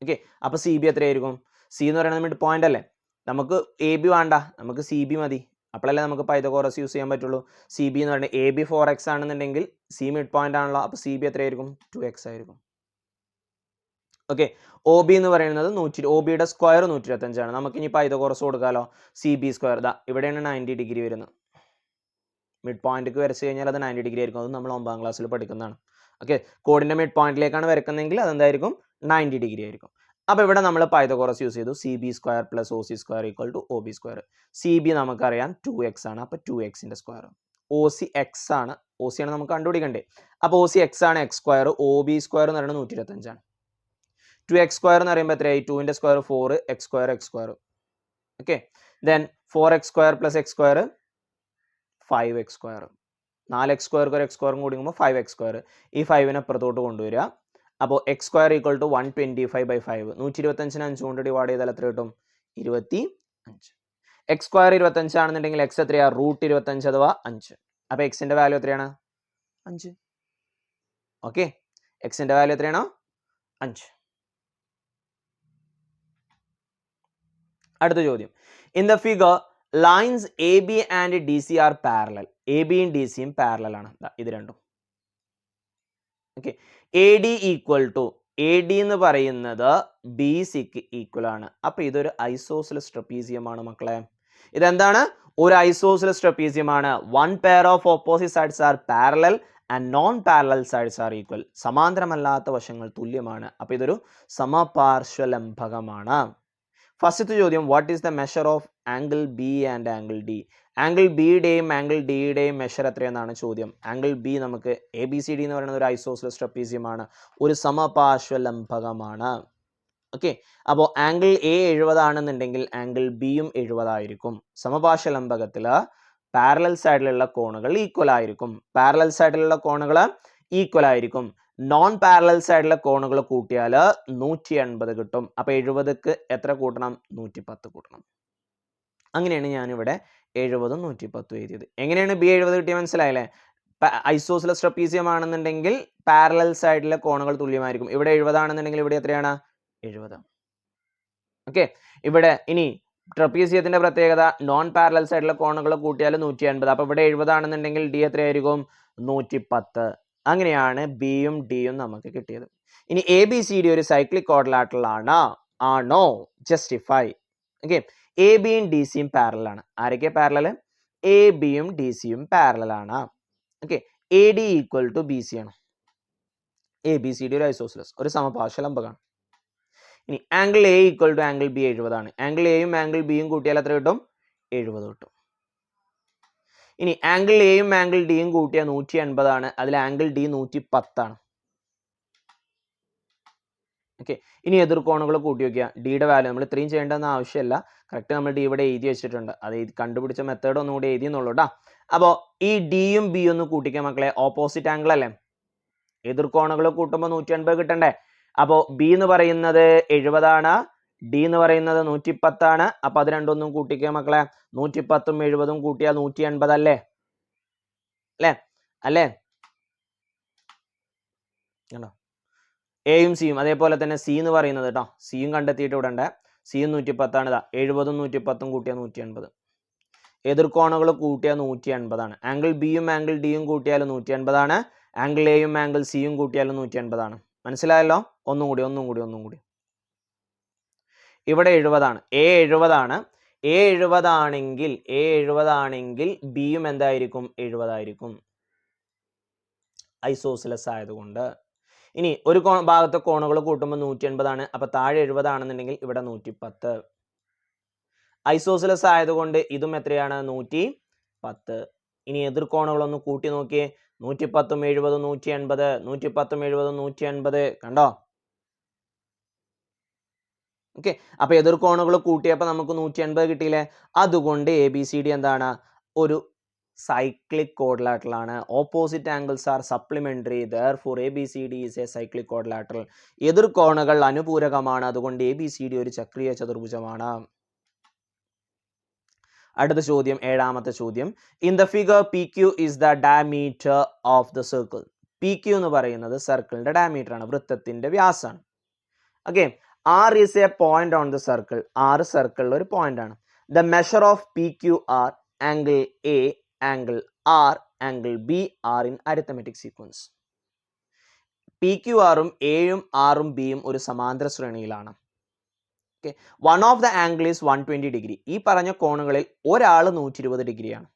ഓക്കെ, അപ്പോൾ CB എത്രയായിരിക്കും? C എന്ന് പറയുന്നത് മിഡ് പോയിന്റ് അല്ലേ. നമുക്ക് എ ബി വേണ്ട, നമുക്ക് സി ബി മതി. അപ്പോഴല്ലേ നമുക്ക് പൈതഗോറസ് യൂസ് ചെയ്യാൻ പറ്റുള്ളൂ. സി ബി എന്ന് പറയുന്നത് എ ബി 4x ആണെന്നുണ്ടെങ്കിൽ സി മിഡ് പോയിന്റ് ആണല്ലോ, അപ്പോൾ സി ബി എത്രയായിരിക്കും? 2x ആയിരിക്കും. ഓക്കെ, ഒ ബി എന്ന് പറയുന്നത് ഒ ബിയുടെ സ്ക്വയർ 125 ആണ്. നമുക്ക് ഇനി പൈതഗോറസ് കൊടുക്കാമല്ലോ. സി ബി സ്ക്വയർ ഇവിടെയാണ് 90 ഡിഗ്രി വരുന്നത്. മിഡ് പോയിന്റിലേക്ക് വരച്ച് കഴിഞ്ഞാൽ അത് 90 ഡിഗ്രി ആയിരിക്കും. അത് നമ്മൾ 9ാം ക്ലാസ്സിൽ പഠിക്കുന്നതാണ്. ഓക്കെ, കോഡിന്റെ മിഡ് പോയിന്റിലേക്കാണ് വരക്കുന്നതെങ്കിൽ അതെന്തായിരിക്കും? 90 ഡിഗ്രി ആയിരിക്കും. അപ്പോൾ ഇവിടെ നമ്മൾ പൈതഗോറസ് യൂസ് ചെയ്തു. C B square plus O C square equal to O B square. C B നമുക്കറിയാം 2x ആണ്, അപ്പോൾ 2xന്റെ സ്ക്വയർ. ഒ സി എക്സ് ആണ്, ഒ സി ആണ് നമുക്ക് കണ്ടുപിടിക്കണ്ടേ. അപ്പോൾ ഒ സി എക്സ് ആണ് x square. O B square എന്ന് പറയുന്നത് 125 ആണ്. 2x സ്ക്വയർ എന്ന് പറയുമ്പോൾ എത്രയായി? 2ന്റെ square 4, x square x square. Okay, then 4x square plus x square 5x square. 4x സ്ക്വയർക്ക് ഒരു എക്സ് സ്ക്വയറും കൂടിയുമ്പോൾ 5x സ്ക്വയർ. ഈ 5നെ അപ്പുറത്തോട്ട് കൊണ്ടുവരിക. അപ്പോൾ എക്സ് സ്ക്വയർ ഈക്വൽ ടു 125/5. 125നെ 5 കൊണ്ട് ഡിവൈഡ് ചെയ്താൽ എത്ര കിട്ടും? 25. എക്സ് സ്ക്വയർ 25 ആണെന്നുണ്ടെങ്കിൽ എക്സ് എത്രയാ? √25 അഥവാ 5. അപ്പോൾ എക്സിന്റെ വാല്യൂ എത്രയാണ്? 5. ഓക്കെ, എക്സിന്റെ വാല്യൂ എത്രയാണോ? 5. അടുത്ത ചോദ്യം. In the figure lines A B and D C are parallel. A ബിയും ഡി സിയും പാരലൽ ആണ്, ഇത് രണ്ടും. Okay, A D equal to, A D എന്ന് പറയുന്നത് ബി സിക്ക് ഈക്വൽ ആണ്. അപ്പൊ ഇതൊരു ഐസോസിലസ് ട്രപ്പീസിയം ആണ് മക്കളെ. ഇതെന്താണ്? ഒരു ഐസോസിലസ് ട്രപ്പീസിയം ആണ്. One pair of opposite sides are parallel and non parallel sides are equal. സമാന്തരമല്ലാത്ത വശങ്ങൾ തുല്യമാണ്. അപ്പൊ ഇതൊരു സമപാർശ്വലംബകമാണ്. ഫസ്റ്റത്തെ ചോദ്യം, what is the measure of angle B and angle D? Angle ബിയുടെയും ആംഗിൾ ഡിയുടെയും മെഷർ എത്രയെന്നാണ് ചോദ്യം. ആംഗിൾ ബി നമുക്ക് എ ബി സി ഡി എന്ന് പറയുന്നത് ഒരു ഐസോസിലസ് ട്രപ്പീസിയം ആണ്, ഒരു സമപാർശ്വലംബകമാണ്. ഓക്കെ, അപ്പോൾ ആംഗിൾ എ 70 ആണെന്നുണ്ടെങ്കിൽ ആംഗിൾ ബിയും 70 ആയിരിക്കും. സമപാർശ്വലംബകത്തില് പാരലൽ സൈഡിലുള്ള കോണുകൾ ഈക്വൽ ആയിരിക്കും. പാരലൽ സൈഡിലുള്ള കോണുകൾ ഈക്വൽ ആയിരിക്കും. നോൺ പാരലൽ സൈഡിലെ കോണുകൾ കൂട്ടിയാൽ 180 കിട്ടും. അപ്പൊ 70ക്ക് എത്ര കൂട്ടണം? 110 കൂട്ടണം. അങ്ങനെയാണ് ഞാനിവിടെ 70ഉം 110ഉം എഴുതിയത്. എങ്ങനെയാണ് ബി 70 കിട്ടിയത് മനസ്സിലായില്ലേ? ഐസോസിലസ് ട്രപ്പീസിയം ആണെന്നുണ്ടെങ്കിൽ പാരലൽ സൈഡിലെ കോണുകൾ തുല്യമായിരിക്കും. ഇവിടെ 70 ആണെന്നുണ്ടെങ്കിൽ ഇവിടെ എത്രയാണ്? 70. ഓക്കെ, ഇവിടെ ഇനി ട്രപ്പീസിയത്തിന്റെ പ്രത്യേകത നോൺ പാരലൽ സൈഡിലെ കോണുകൾ കൂട്ടിയാൽ 180. അപ്പൊ ഇവിടെ 70 ആണെന്നുണ്ടെങ്കിൽ ഡി എത്രയായിരിക്കും? 110. അങ്ങനെയാണ് ബിയും ഡിയും നമുക്ക് കിട്ടിയത്. ഇനി എ ബി സി ഡി ഒരു സൈക്ലിക് ക്വാഡ്രിലാറ്ററൽ ആണോ? ജസ്റ്റിഫൈ. ഓക്കെ, എ ബിയും ഡി സിയും പാരലൽ ആണ്. ആരൊക്കെ പാരലൽ? എ ബിയും ഡി സിയും പാരലൽ ആണ്. Okay, A D equal to B C ആണ്. എ ബി സി ഡി ഒരു ഐസോസിലസ്, ഒരു സമപാർശ്വലംബകമാണ്. ഇനി angle A equal to angle B 70 ആണ്. ആംഗിൾ എയും ആംഗിൾ ബിയും കൂട്ടിയാൽ എത്ര കിട്ടും? 70 കിട്ടും. ഇനി ആംഗിൾ എയും ആംഗിൾ ഡിയും കൂട്ടിയാൽ 180 ആണ്. അതിൽ ആംഗിൾ ഡി 110 ആണ്. ഓക്കെ, ഇനി എതിർകോണുകൾ കൂട്ടി വയ്ക്കുക. ഡിയുടെ വാല്യൂ നമ്മൾ ഇത്രയും ചെയ്യേണ്ടെന്ന് ആവശ്യമില്ല. കറക്റ്റ് നമ്മൾ ഡി ഇവിടെ എഴുതി വെച്ചിട്ടുണ്ട്. അത് കണ്ടുപിടിച്ച മെത്തേഡ് ഒന്നും കൂടി എഴുതിയെന്നുള്ളൂ കേട്ടോ. അപ്പോൾ ഈ ഡിയും ബി ഒന്ന് കൂട്ടിക്കുക മക്കളെ. ഓപ്പോസിറ്റ് ആംഗിൾ അല്ലേ? എതിർകോണുകൾ കൂട്ടുമ്പോൾ 180 കിട്ടണ്ടേ? അപ്പോൾ ബി എന്ന് പറയുന്നത് 70 ആണ്, ഡി എന്ന് പറയുന്നത് 110 ആണ്. അപ്പൊ അത് രണ്ടൊന്നും കൂട്ടിക്കുക മക്കളെ. 110ഉം 70ഉം കൂട്ടിയാൽ 180 അല്ലേ? അല്ലേ? കണ്ടോ? എയും സിയും അതേപോലെ തന്നെ സി എന്ന് പറയുന്നത് കേട്ടോ. സിയും കണ്ടെത്തിയിട്ട് ഇവിടെ ഉണ്ട്. സിയും 110 ആണ്. 70ഉം 110ഉം കൂട്ടിയാൽ 180. എതിർകോണുകൾ കൂട്ടിയാൽ 180 ആണ്. ആംഗിൾ ബിയും ആംഗിൾ ഡിയും കൂട്ടിയാൽ 180 ആണ്. ആംഗിൾ എയും ആംഗിൾ സിയും കൂട്ടിയാലും 180 ആണ്. മനസ്സിലായല്ലോ? ഒന്നും കൂടി. ഇവിടെ 70 ആണ്. എ 70 ആണ്. എ 70 ആണെങ്കിൽ ബിയും എന്തായിരിക്കും? 70 ആയിരിക്കും, ഐസോസിലസ് ആയതുകൊണ്ട്. ഇനി ഒരു ഭാഗത്തെ കോണുകൾ കൂട്ടുമ്പോൾ 180 ആണ്. അപ്പൊ താഴെ 70 ആണെന്നുണ്ടെങ്കിൽ ഇവിടെ 110. ഐസോസിലസ് ആയതുകൊണ്ട് ഇതും എത്രയാണ്? 110. ഇനി എതിർകോണുകളൊന്ന് കൂട്ടി നോക്കിയേ. 110ഉം 70ഉം 180, 110ഉം 70ഉം 180. കണ്ടോ? ഓക്കെ, അപ്പൊ എതിർകോണുകൾ കൂട്ടിയപ്പോൾ നമുക്ക് 180 കിട്ടിയില്ലേ? അതുകൊണ്ട് എ ബി സി ഡി എന്താണ്? ഒരു സൈക്ലിക് ക്വാഡ്രിലാറ്ററൽ ആണ്. Opposite angles are supplementary, therefore ABCD is a cyclic quadrilateral. എതിർകോണുകൾ അനുപൂരകമാണ്, അതുകൊണ്ട് ABCD ഒരു ചക്രീയ ചതുർഭുജമാണ്. അടുത്ത ചോദ്യം, ഏഴാമത്തെ ചോദ്യം. In the figure PQ is the diameter of the circle. PQ എന്ന് പറയുന്നത് സർക്കിളിന്റെ ഡയമീറ്റർ ആണ്, വൃത്തത്തിന്റെ വ്യാസമാണ്. Okay, R is a point on the circle. R സർക്കിളിൽ ഒരു പോയിന്റ് ആണ്. The measure of P Q R, angle A, angle R, angle B are in arithmetic sequence. പി ക്യു ആറും എയും ആറും ബിയും ഒരു സമാന്തര ശ്രേണിയിലാണ്. Okay, one of the angle is 120 degree. ഈ പറഞ്ഞ കോണുകളിൽ ഒരാൾ 120 ഡിഗ്രിയാണ്.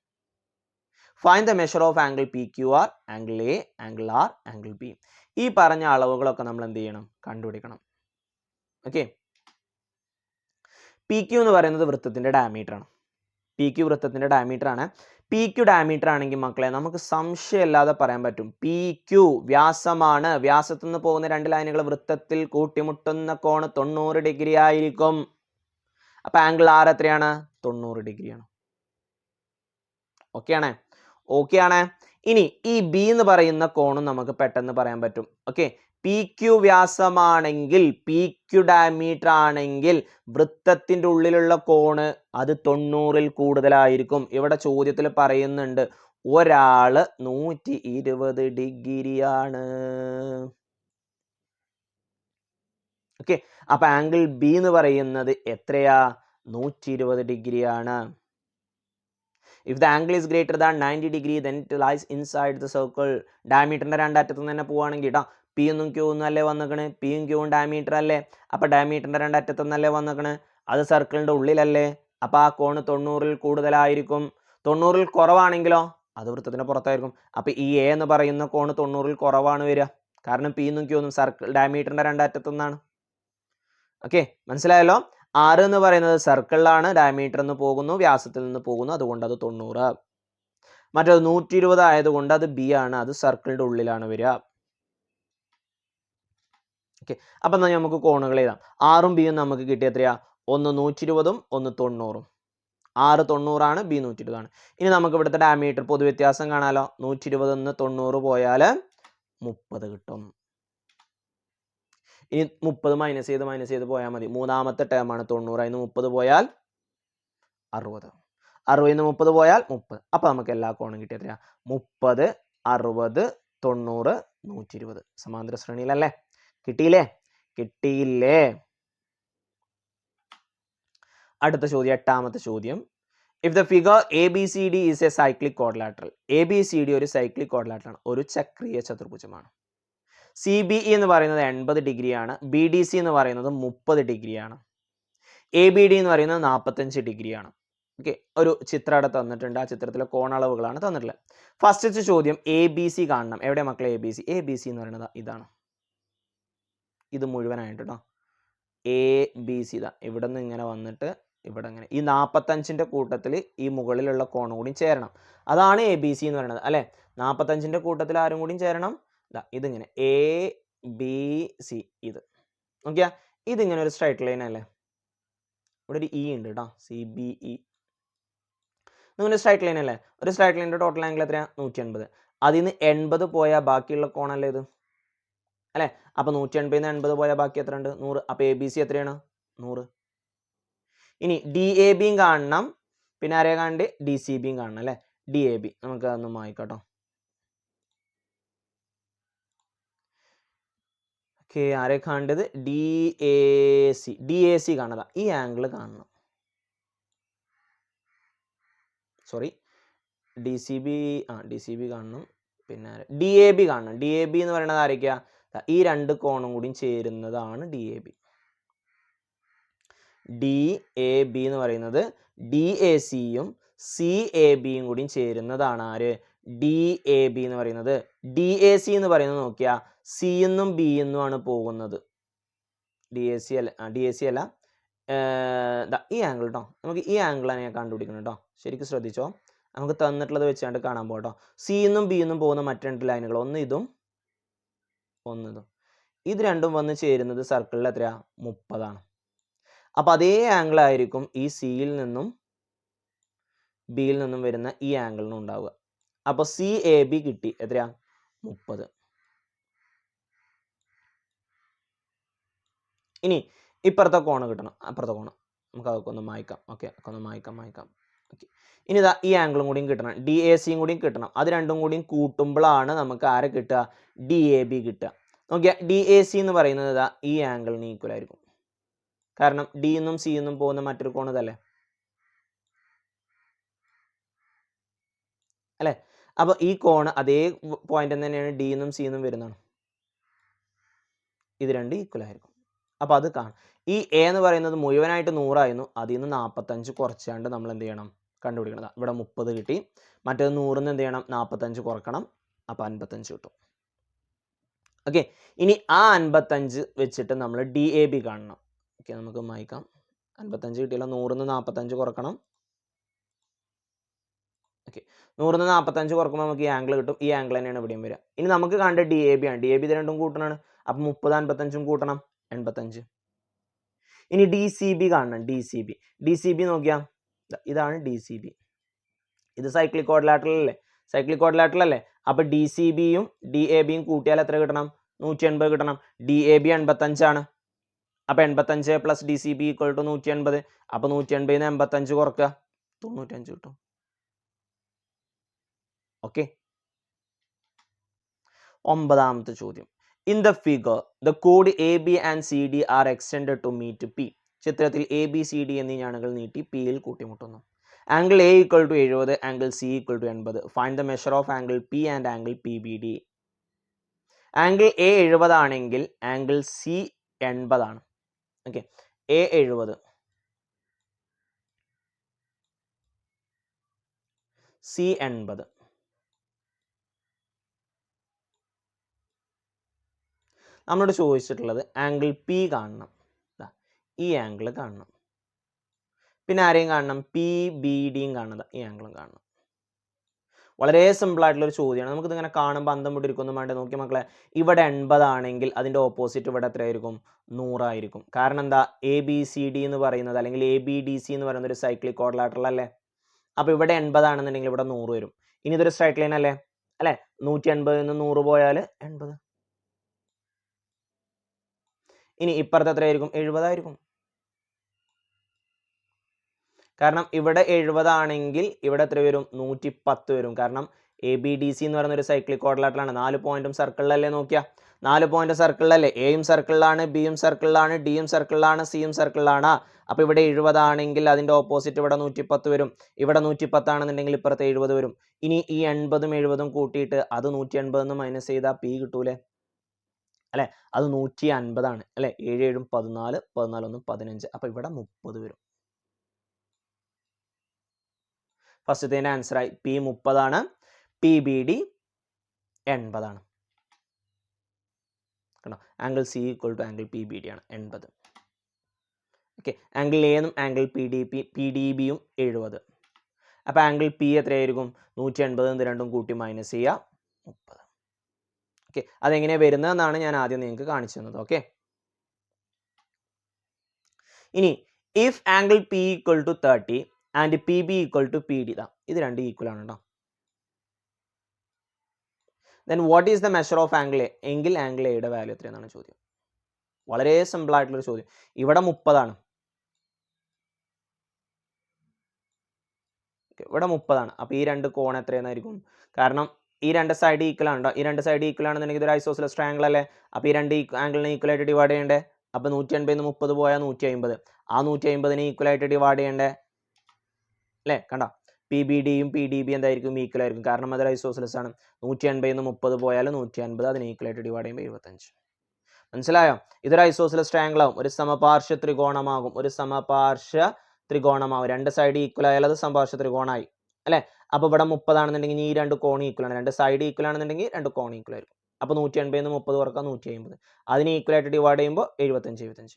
Find the measure of angle P Q R, angle A, angle R, angle B. ഈ പറഞ്ഞ അളവുകളൊക്കെ നമ്മൾ എന്ത് ചെയ്യണം? കണ്ടുപിടിക്കണം. ഓക്കെ, പി ക്യു എന്ന് പറയുന്നത് വൃത്തത്തിന്റെ ഡയമീറ്റർ ആണ്. പി ക്യു വൃത്തത്തിന്റെ ഡയമീറ്റർ ആണ്. പി ക്യു ഡയമീറ്റർ ആണെങ്കിൽ മക്കളെ നമുക്ക് സംശയമില്ലാതെ പറയാൻ പറ്റും പി ക്യു വ്യാസമാണ്. വ്യാസത്തിൽ നിന്ന് പോകുന്ന രണ്ട് ലൈനുകൾ വൃത്തത്തിൽ കൂട്ടിമുട്ടുന്ന കോണ് 90 ഡിഗ്രി ആയിരിക്കും. അപ്പൊ ആംഗിൾ ആർ എത്രയാണ്? 90 ഡിഗ്രിയാണ്. ഓക്കെ ആണ്? ഓക്കെ ആണ്. ഇനി ഈ ബി എന്ന് പറയുന്ന കോണും നമുക്ക് പെട്ടെന്ന് പറയാൻ പറ്റും. ഓക്കെ, പി ക്യു വ്യാസമാണെങ്കിൽ, പി ക്യു ഡയമീറ്റർ ആണെങ്കിൽ വൃത്തത്തിന്റെ ഉള്ളിലുള്ള കോണ് അത് 90-ൽ കൂടുതലായിരിക്കും. ഇവിടെ ചോദ്യത്തിൽ പറയുന്നുണ്ട് ഒരാള് 120 ഡിഗ്രിയാണ്. ഓക്കെ, അപ്പൊ ആംഗിൾ ബി എന്ന് പറയുന്നത് എത്രയാ? 120 ഡിഗ്രിയാണ്. If the angle is greater than 90 degree, then it lies inside the circle. ഡയമീറ്ററിന്റെ രണ്ടറ്റത്ത് നിന്ന് തന്നെ പോവാണെങ്കിൽ കേട്ടോ, പി എന്നും ക്യൂ ഒന്നും അല്ലേ വന്നിക്കണ്? പിയും ക്യൂവും ഡയമീറ്റർ അല്ലേ? അപ്പൊ ഡയമീറ്ററിന്റെ രണ്ടറ്റത്ത് നിന്നല്ലേ വന്നിക്കണ്? അത് സർക്കിളിന്റെ ഉള്ളിലല്ലേ? അപ്പൊ ആ കോണ് 90-ൽ കൂടുതലായിരിക്കും. 90-ൽ കുറവാണെങ്കിലോ അത് വൃത്തത്തിന്റെ പുറത്തായിരിക്കും. അപ്പൊ ഈ എ എന്ന് പറയുന്ന കോണ് 90-ൽ കുറവാണ് വരിക. കാരണം പി എന്നും ക്യൂ ഒന്നും സർക്കിൾ ഡയമീറ്ററിന്റെ രണ്ടറ്റത്തു നിന്നാണ്. ഓക്കെ, മനസ്സിലായല്ലോ? ആറ് എന്ന് പറയുന്നത് സർക്കിളിലാണ്, ഡയമീറ്റർ എന്ന് പോകുന്നു, വ്യാസത്തിൽ നിന്ന് പോകുന്നു, അതുകൊണ്ട് അത് 90. മറ്റേത് 120 ആയതുകൊണ്ട് അത് ബി ആണ്, അത് സർക്കിളിന്റെ ഉള്ളിലാണ് വരിക. ഓക്കെ, അപ്പൊ നമുക്ക് കോണുകൾ എഴുതാം. ആറും ബിയും നമുക്ക് കിട്ടിയ എത്രയാ? ഒന്ന് 120ഉം ഒന്ന് 90ഉം. 6 90 ആണ്, ബി 120 ആണ്. ഇനി നമുക്ക് ഇവിടുത്തെ ഡയമീറ്റർ പൊതുവ്യത്യാസം കാണാലോ. 120 നിന്ന് 90 പോയാൽ 30 കിട്ടും. ഇനി 30 മൈനസ് ചെയ്ത് പോയാൽ മതി. മൂന്നാമത്തെ ടേം ആണ് 90. അതിന് 30 പോയാൽ 60. 60 30 പോയാൽ 30. അപ്പൊ നമുക്ക് എല്ലാ കോണും കിട്ടിയ എത്രയാ? 30, 60, 90, 120. സമാന്തര ശ്രേണിയിലല്ലേ? കിട്ടിയില്ലേ? കിട്ടിയില്ലേ? അടുത്ത ചോദ്യം, എട്ടാമത്തെ ചോദ്യം. If the figure ABCD is A cyclic quadrilateral. ABCD ഒരു സൈക്ലിക് ക്വാഡ്രിലാറ്ററൽ ആണ്, ഒരു ചക്രീയ ചതുർഭുജമാണ്. CBE എന്ന് പറയുന്നത് 80 ഡിഗ്രിയാണ്. BDC എന്ന് പറയുന്നത് 30 ഡിഗ്രിയാണ്. ABD എന്ന് പറയുന്നത് 45 ഡിഗ്രിയാണ്. ഓക്കെ, ഒരു ചിത്രം അവിടെ തന്നിട്ടുണ്ട്. ആ ചിത്രത്തിലെ കോണളവുകളാണ് തന്നിട്ടുള്ളത്. ഫസ്റ്റത്തെ ചോദ്യം ABC കാണണം. എവിടെ മക്കളെ ABC? ABC എന്ന് പറയുന്നത് ഇതാണ്. ഇത് മുഴുവനായിട്ട് കേട്ടോ. ABC ഇതാ. ഇവിടെ നിന്ന് ഇങ്ങനെ വന്നിട്ട് ഇവിടെ ഇങ്ങനെ ഈ 45ന്റെ കൂട്ടത്തിൽ ഈ മുകളിലുള്ള കോണും കൂടി ചേരണം. അതാണ് ABC എന്ന് പറയുന്നത് അല്ലെ. 45ന്റെ കൂട്ടത്തിൽ ആരും കൂടി ചേരണം. ഇതിങ്ങനെ ABC. ഇത് നോക്കിയാ, ഇതിങ്ങനെ ഒരു സ്ട്രൈറ്റ് ലൈൻ അല്ലേ? ഇവിടെ ഒരു ഇ ഉണ്ട് കേട്ടോ, CBE. നിങ്ങളുടെ സ്ട്രൈറ്റ് ലൈൻ അല്ലേ? ഒരു സ്ട്രൈറ്റ് ലൈനിന്റെ ടോട്ടൽ ആംഗിൾ എത്രയാ? 180. അതിൽ നിന്ന് 80 പോയാൽ ബാക്കിയുള്ള കോണല്ലേ ഇത് അല്ലെ? അപ്പൊ 180 നിന്ന് 80 പോയാൽ ബാക്കി എത്ര ഉണ്ട്? 100. അപ്പൊ ABC എത്രയാണ്? 100. ഇനി DABയും കാണണം, പിന്നെ ആരെയാ കാണണ്ടേ? DCBയും കാണണം അല്ലെ? DAB നമുക്ക് അതൊന്നും വായിക്കട്ടോ. ഓക്കെ, ആരെ കാണേണ്ടത്? DAC കാണുക. ഈ ആംഗിൾ കാണണം. സോറി, DCB കാണണം. പിന്നെ DAB കാണണം. DAB എന്ന് പറയുന്നത് ആരൊക്കെയാ? ഈ രണ്ട് കോണും കൂടി ചേരുന്നതാണ് DAB. DAB എന്ന് പറയുന്നത് DACയും CABയും കൂടി ചേരുന്നതാണ് ആര്? DAB എന്ന് പറയുന്നത്. DAC എന്ന് പറയുന്നത് നോക്കിയാ C എന്നും B എന്നും ആണ് പോകുന്നത്. DAC അല്ല. ഈ ആംഗിൾ കേട്ടോ. നമുക്ക് ഈ ആംഗിളാണ് ഞാൻ കണ്ടുപിടിക്കുന്നത് കേട്ടോ. ശരിക്കും ശ്രദ്ധിച്ചോ. നമുക്ക് തന്നിട്ടുള്ളത് വെച്ചാണ്ട് കാണാൻ പോകട്ടോ. C എന്നും B എന്നും പോകുന്ന മറ്റു രണ്ട് ലൈനുകൾ, ഒന്ന് ഇതും ഒന്ന് ഇതും. ഇത് രണ്ടും വന്ന് ചേരുന്നത് സർക്കിളിൽ എത്രയാ? 30 ആണ്. അപ്പൊ അതേ ആംഗിൾ ആയിരിക്കും ഈ സിയിൽ നിന്നും ബിയിൽ നിന്നും വരുന്ന ഈ ആംഗിളിനും ഉണ്ടാവുക. അപ്പൊ CAB കിട്ടി. എത്രയാ? 30. ഇനി ഇപ്പുറത്തെ കോണ് കിട്ടണം. അപ്പുറത്തെ കോണ് നമുക്ക് അതൊക്കെ ഒന്ന് മായ്ക്കാം. ഓക്കെ, ഒന്ന് മായ്ക്കാം. ഓക്കെ, ഇനി ഇതാ ഈ ആംഗിളും കൂടിയും കിട്ടണം, DACയും കൂടിയും കിട്ടണം. അത് രണ്ടും കൂടിയും കൂട്ടുമ്പോഴാണ് നമുക്ക് ആരെ കിട്ടുക? DAB കിട്ടുക. നോക്കിയാ DAC എന്ന് പറയുന്നത് ഇതാ ഈ ആംഗിളിന് ഈക്വൽ ആയിരിക്കും. കാരണം ഡി എന്നും സി എന്നും പോകുന്ന മറ്റൊരു കോൺ ഇതല്ലേ അല്ലേ. അപ്പോൾ ഈ കോൺ അതേ പോയിന്റ് തന്നെയാണ് ഡി എന്നും സി എന്നും വരുന്നതാണ്. ഇത് രണ്ട് ഈക്വൽ ആയിരിക്കും. അപ്പോൾ അത് കാണാം. ഈ എ എന്ന് പറയുന്നത് മുഴുവനായിട്ട് 100 ആയിരുന്നു. അതിൽ നിന്ന് 45 കുറച്ചാണ്ട് നമ്മൾ എന്ത് ചെയ്യണം, കണ്ടുപിടിക്കണം. ഇവിടെ 30 കിട്ടി. മറ്റേത് 100 എന്ത് ചെയ്യണം, 45 കുറക്കണം. അപ്പോൾ 55 കിട്ടും. ഓക്കെ, ഇനി ആ 55 വെച്ചിട്ട് നമ്മൾ ഡി എ ബി കാണണം. ഓക്കെ, നമുക്ക് മായ്ക്കാം. 55 കിട്ടിയല്ലോ, 100 45 കുറക്കണം. ഓക്കെ, 100 45 കുറക്കുമ്പോൾ നമുക്ക് ഈ ആംഗിൾ കിട്ടും. ഈ ആംഗിൾ തന്നെയാണ് ഇവിടെയും വരിക. ഇനി നമുക്ക് കാണേണ്ട ഡി എ ബി ആണ്. ഡി എ ബി ഇത് രണ്ടും കൂട്ടണമാണ്. അപ്പം 30 55 കൂട്ടണം, 85. ഇനി ഡി സി ബി കാണണം. ഡി സി ബി നോക്കിയാൽ ഇതാണ് ഡി സി ബി. ഇത് സൈക്ലിക് ക്വാഡ്രിലാറ്ററൽ അല്ലേ, സൈക്ലിക് ക്വാഡ്രിലാറ്ററൽ അല്ലേ. അപ്പോൾ ഡി സി ബിയും ഡി എ ബിയും കൂട്ടിയാൽ എത്ര കിട്ടണം, 180 കിട്ടണം. ഡി എ ബി 85 ആണ്. അപ്പോൾ 85 plus D C B equal to 180. അപ്പോൾ 180 85 കുറക്കുക, 95 കിട്ടും. ഓക്കെ, 9ാമത്തെ ചോദ്യം. ഇൻ ദ ഫിഗർ ദ കോഡ് A B and C D are extended to meet P. ചിത്രത്തിൽ എ ബി സി ഡി എന്നീ ഞാണുകൾ നീട്ടി പിയിൽ കൂട്ടിമുട്ടുന്നു. Angle A equal to 70, angle C equal to 80. Find the measure of angle P and angle P B D. Angle A 70 ആണെങ്കിൽ ആംഗിൾ സി 80 ആണ്. Okay, A 70, C 80. നമ്മളോട് ചോദിച്ചിട്ടുള്ളത് ആംഗിൾ പി കാണണം, ഈ ആംഗിൾ കാണണം. പിന്നെ ആരെയും കാണണം, പി ബി ഡിയും കാണണം, ഈ ആംഗിളും കാണണം. വളരെ സിമ്പിൾ ആയിട്ടുള്ളൊരു ചോദ്യമാണ്. നമുക്കിത് ഇങ്ങനെ കാണുമ്പോൾ അന്തം വിട്ടിരിക്കൊന്നും വേണ്ട. നോക്കിയ മക്കളെ, ഇവിടെ 80 ആണെങ്കിൽ അതിൻ്റെ ഓപ്പോസിറ്റ് ഇവിടെ എത്രയായിരിക്കും, 100 ആയിരിക്കും. കാരണം എന്താ, എ ബി സി ഡി എന്ന് പറയുന്നത് അല്ലെങ്കിൽ എ ബി ഡി സി എന്ന് പറയുന്നത് ഒരു സൈക്ലിക് ക്വാഡ്രിലാറ്ററൽ അല്ലേ. അപ്പോൾ ഇവിടെ 80 ആണെന്നുണ്ടെങ്കിൽ ഇവിടെ 100 വരും. ഇനി ഇതൊരു സ്ട്രൈറ്റ് ലൈൻ അല്ലേ, 180 നിന്ന് 100 പോയാൽ 80. ഇനി ഇപ്പുറത്ത് എത്രയായിരിക്കും, 70 ആയിരിക്കും. കാരണം ഇവിടെ 70 ആണെങ്കിൽ ഇവിടെ എത്ര വരും, 110 വരും. കാരണം എ ബി ഡി സി എന്ന് പറയുന്ന ഒരു സൈക്ലിക് ക്വാഡ്രിലാറ്ററലാണ്. 4 പോയിന്റും സർക്കിളിലല്ലേ. നോക്കിയാൽ 4 പോയിന്റ് സർക്കിളിലല്ലേ, എയും സർക്കിളിലാണ്, ബിയും സർക്കിളിലാണ്, ഡിയും സർക്കിളിലാണ്, സിയും സർക്കിളിലാണ്. അപ്പോൾ ഇവിടെ 70 ആണെങ്കിൽ അതിൻ്റെ ഓപ്പോസിറ്റ് ഇവിടെ 110 വരും. ഇവിടെ 110 ആണെന്നുണ്ടെങ്കിൽ ഇപ്പുറത്ത് 70 വരും. ഇനി ഈ 80ഉം 70ഉം കൂട്ടിയിട്ട് അത് 180 എന്ന് മൈനസ് ചെയ്താൽ പി കിട്ടൂലേ, അല്ലേ. അത് 150 ആണ് അല്ലേ. 7 7 14, 14 1 15. അപ്പോൾ ഇവിടെ 30 വരും. ഫസ്റ്റത്തേൻ്റെ ആൻസറായി. പി 30 ആണ്, പി ബി ഡി 80 ആണ്. കണ്ടോ, angle C equal to angle P B D ആണ് 80. ഓക്കെ, ആംഗിൾ എ എന്നും ആംഗിൾ പി ഡി ബിയും 70. അപ്പോൾ ആംഗിൾ പി എത്രയായിരിക്കും, 180 എന്ന് രണ്ടും കൂട്ടി മൈനസ് ചെയ്യുക, 30. ഓക്കെ, അതെങ്ങനെയാണ് വരുന്നതെന്നാണ് ഞാൻ ആദ്യം നിങ്ങൾക്ക് കാണിച്ചു തന്നത്. ഓക്കെ, ഇനി if angle P equal to 30 and P B equal to P D, ഇത് രണ്ട് ഈക്വൽ ആണ് കേട്ടോ. Then what is the measure of angle A, എങ്കിൽ ആംഗിൾ എയുടെ വാല്യൂ എത്രയെന്നാണ് ചോദ്യം. വളരെ സിമ്പിൾ ആയിട്ടുള്ളൊരു ചോദ്യം. ഇവിടെ 30 ആണ്, ഇവിടെ 30 ആണ്. അപ്പോൾ ഈ രണ്ട് കോൺ എത്രയെന്നായിരിക്കും, കാരണം ഈ രണ്ട് സൈഡ് ഈക്വൽ ആണ്. ഈ രണ്ട് സൈഡ് ഈക്വൽ ആണെന്നുണ്ടെങ്കിൽ ഇതൊരു ഐസോസിലസ് ട്രയാംഗിൾ അല്ലേ. അപ്പോൾ ഈ രണ്ട് ആംഗിളിനെ ഈക്വൽ ആയിട്ട് ഡിവൈഡ് ചെയ്യണ്ടേ. അപ്പോൾ 180 30 പോയാൽ 150. ആ 150നെ ഈക്വൽ ആയിട്ട് ഡിവൈഡ് ചെയ്യണ്ടേ അല്ലേ. കണ്ടോ, പി ബി ഡിയും പി ഡി ബി എന്തായിരിക്കും, ഈക്വൽ ആയിരിക്കും. കാരണം അതൊരു ഐസോസിലസ് ആണ്. 180 30 പോയാൽ 150, അതിനെ ഈക്വൽ ആയിട്ട് ഡിവൈഡ് ചെയ്യുമ്പോൾ 75. മനസ്സിലായോ, ഇതൊരു ഐസോസിലസ് ട്രയാംഗിൾ ആവും, ഒരു സമപാർശ്വ ത്രികോണമാകും. ഒരു സമപാർശ്വ ത്രികോണമാവും. രണ്ട് സൈഡ് ഈക്വൽ ആയാൽ അത് സമപാർശ്വ ത്രികോണമായി അല്ലേ. അപ്പോൾ ഇവിടെ 30 ആണെന്നുണ്ടെങ്കിൽ ഈ രണ്ട് കോൺ ഈക്വൽ ആണ്. രണ്ട് സൈഡ് ഈക്വൽ ആണെന്നുണ്ടെങ്കിൽ രണ്ട് കോൺ ഈക്വൽ ആയിരിക്കും. അപ്പോൾ 180 30 കുറക്കാം, 150. അതിനെ ഈക്വൽ ആയിട്ട് ഡിവൈഡ് ചെയ്യുമ്പോൾ 75.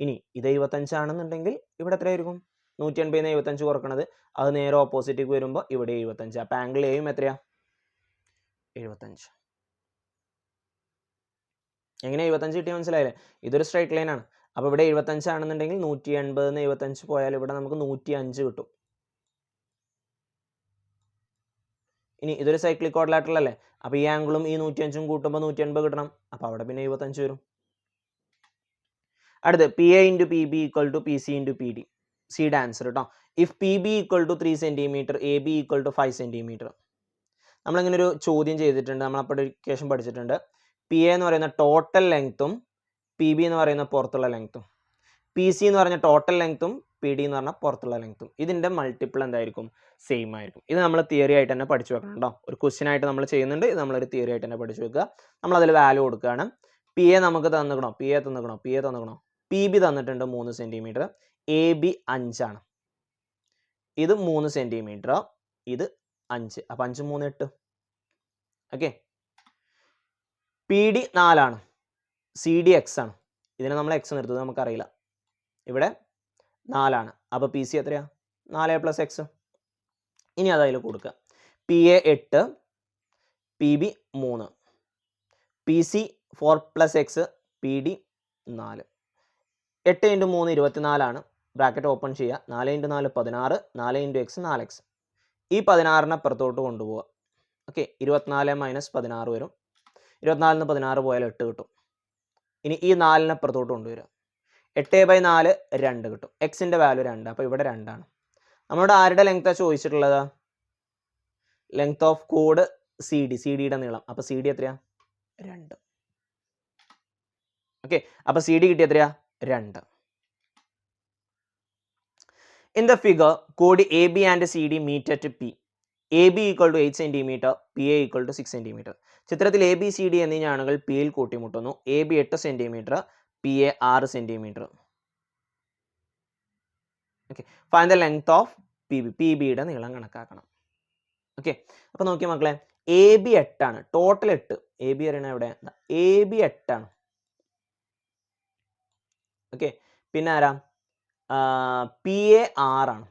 ഇനി ഇത് 75 ആണെന്നുണ്ടെങ്കിൽ ഇവിടെ എത്രയായിരിക്കും, 180 75 കുറക്കണത്, അത് നേരെ ഓപ്പോസിറ്റേക്ക് വരുമ്പോൾ ഇവിടെ 75. അപ്പോൾ ആംഗിൾ എയും എത്രയാ, 75. എങ്ങനെ 75 കിട്ടിയാൽ മനസ്സിലായില്ലേ, ഇതൊരു സ്ട്രൈറ്റ് ലൈൻ ആണ്. അപ്പോൾ ഇവിടെ 75 ആണെന്നുണ്ടെങ്കിൽ 180 75 പോയാൽ ഇവിടെ നമുക്ക് 105 കിട്ടും. ഇനി ഇതൊരു സൈക്ലിക് ക്വാഡ്രിലാറ്ററൽ അല്ലേ. അപ്പോൾ ഈ ആംഗിളും ഈ 105ഉം കൂട്ടുമ്പോൾ 180 കിട്ടണം. അപ്പോൾ അവിടെ പിന്നെ 75 വരും. അടുത്ത് P A into P B equal to P C into P D. സിയുടെ ആൻസർ കേട്ടോ. If P B equal to 3 centimetre, A B equal to 5 centimetre. നമ്മളിങ്ങനെ ഒരു ചോദ്യം ചെയ്തിട്ടുണ്ട്, നമ്മൾ അപ്ലിക്കേഷൻ പഠിച്ചിട്ടുണ്ട്. പി എ എന്ന് പറയുന്ന ടോട്ടൽ ലെങ്ത്തും പി ബി എന്ന് പറയുന്ന പുറത്തുള്ള ലെങ്ത്തും. പി സി എന്ന് പറഞ്ഞ ടോട്ടൽ ലെങ്ത്തും പി ഡി എന്ന് പറഞ്ഞാൽ പുറത്തുള്ള ലെങ്ത്തും ഇതിൻ്റെ മൾട്ടിപ്പിൾ എന്തായിരിക്കും? സെയിം ആയിരിക്കും. ഇത് നമ്മൾ തിയറി ആയിട്ട് തന്നെ പഠിച്ചു വെക്കണം കേട്ടോ. ഒരു ക്വസ്റ്റ്യൻ ആയിട്ട് നമ്മൾ ചെയ്യുന്നുണ്ട്, ഇത് നമ്മളൊരു തിയറി ആയിട്ട് തന്നെ പഠിച്ചു വെക്കുക. നമ്മളതിൽ വാല്യൂ കൊടുക്കുകയാണ്. പി എ നമുക്ക് തന്നിക്കണോ? പി എ തന്നിക്കണോ? പി ബി തന്നിട്ടുണ്ട് 3 സെൻറ്റിമീറ്റർ, എ ബി 5 ആണ്. ഇത് 3 സെൻറ്റിമീറ്റർ, ഇത് 5. അപ്പം 5 3 8. ഓക്കെ. പി ഡി 4 ആണ്, സി ഡി എക്സ് ആണ്. ഇതിനെ നമ്മൾ എക്സ് നിർത്തുന്നത് നമുക്കറിയില്ല. ഇവിടെ 4 ആണ്. അപ്പോൾ പി സി എത്രയാ? 4 + x. ഇനി അതതിൽ കൊടുക്കുക. P A 8, P B 3, P C 4 + x, P D 4. 8 × 3 24 ആണ്. ബ്രാക്കറ്റ് ഓപ്പൺ ചെയ്യുക. 4 × 4 16, 4 × x 4x. ഈ 16നെ അപ്പുറത്തോട്ട് കൊണ്ടുപോവുക. ഓക്കെ. 24 - 16 വരും. 24 ൽ നിന്ന് 16 പോയാൽ 8 കിട്ടും. ഇനി ഈ 4നെ അപ്പുറത്തോട്ട് കൊണ്ടുവരിക. 8/4 2 കിട്ടും. എക്സിൻ്റെ വാല്യൂ 2. അപ്പോൾ ഇവിടെ 2 ആണ്. നമ്മളോട് ആരുടെ ലെങ്ത്താണ് ചോദിച്ചിട്ടുള്ളത്? Length of code C D, C ഡിയുടെ നീളം. അപ്പോൾ സി ഡി എത്രയാ? 2. ഓക്കെ. അപ്പോൾ സി ഡി കിട്ടി എത്രയാ? 2. In the figure, chord AB and CD meet at P. AB = 8 cm, PA = 6 cm. ചിത്രത്തിൽ എ ബി സി ഡി എന്നീ ഞാണുകൾ പിയിൽ കൂട്ടിമുട്ടുന്നു. A B 8 centimetre, P A 6 centimetre. Okay. Find the length of P B. P ബിയുടെ നീളം കണക്കാക്കണം. ഓക്കെ. അപ്പോൾ നോക്കിയ മക്കളെ, എ ബി 8 ആണ്, ടോട്ടൽ 8. എ ബി അറിയണ എവിടെ? എ ബി 8 ആണ്. ഓക്കെ. പിന്നെ ആരാ? പി എ 6 ആണ്.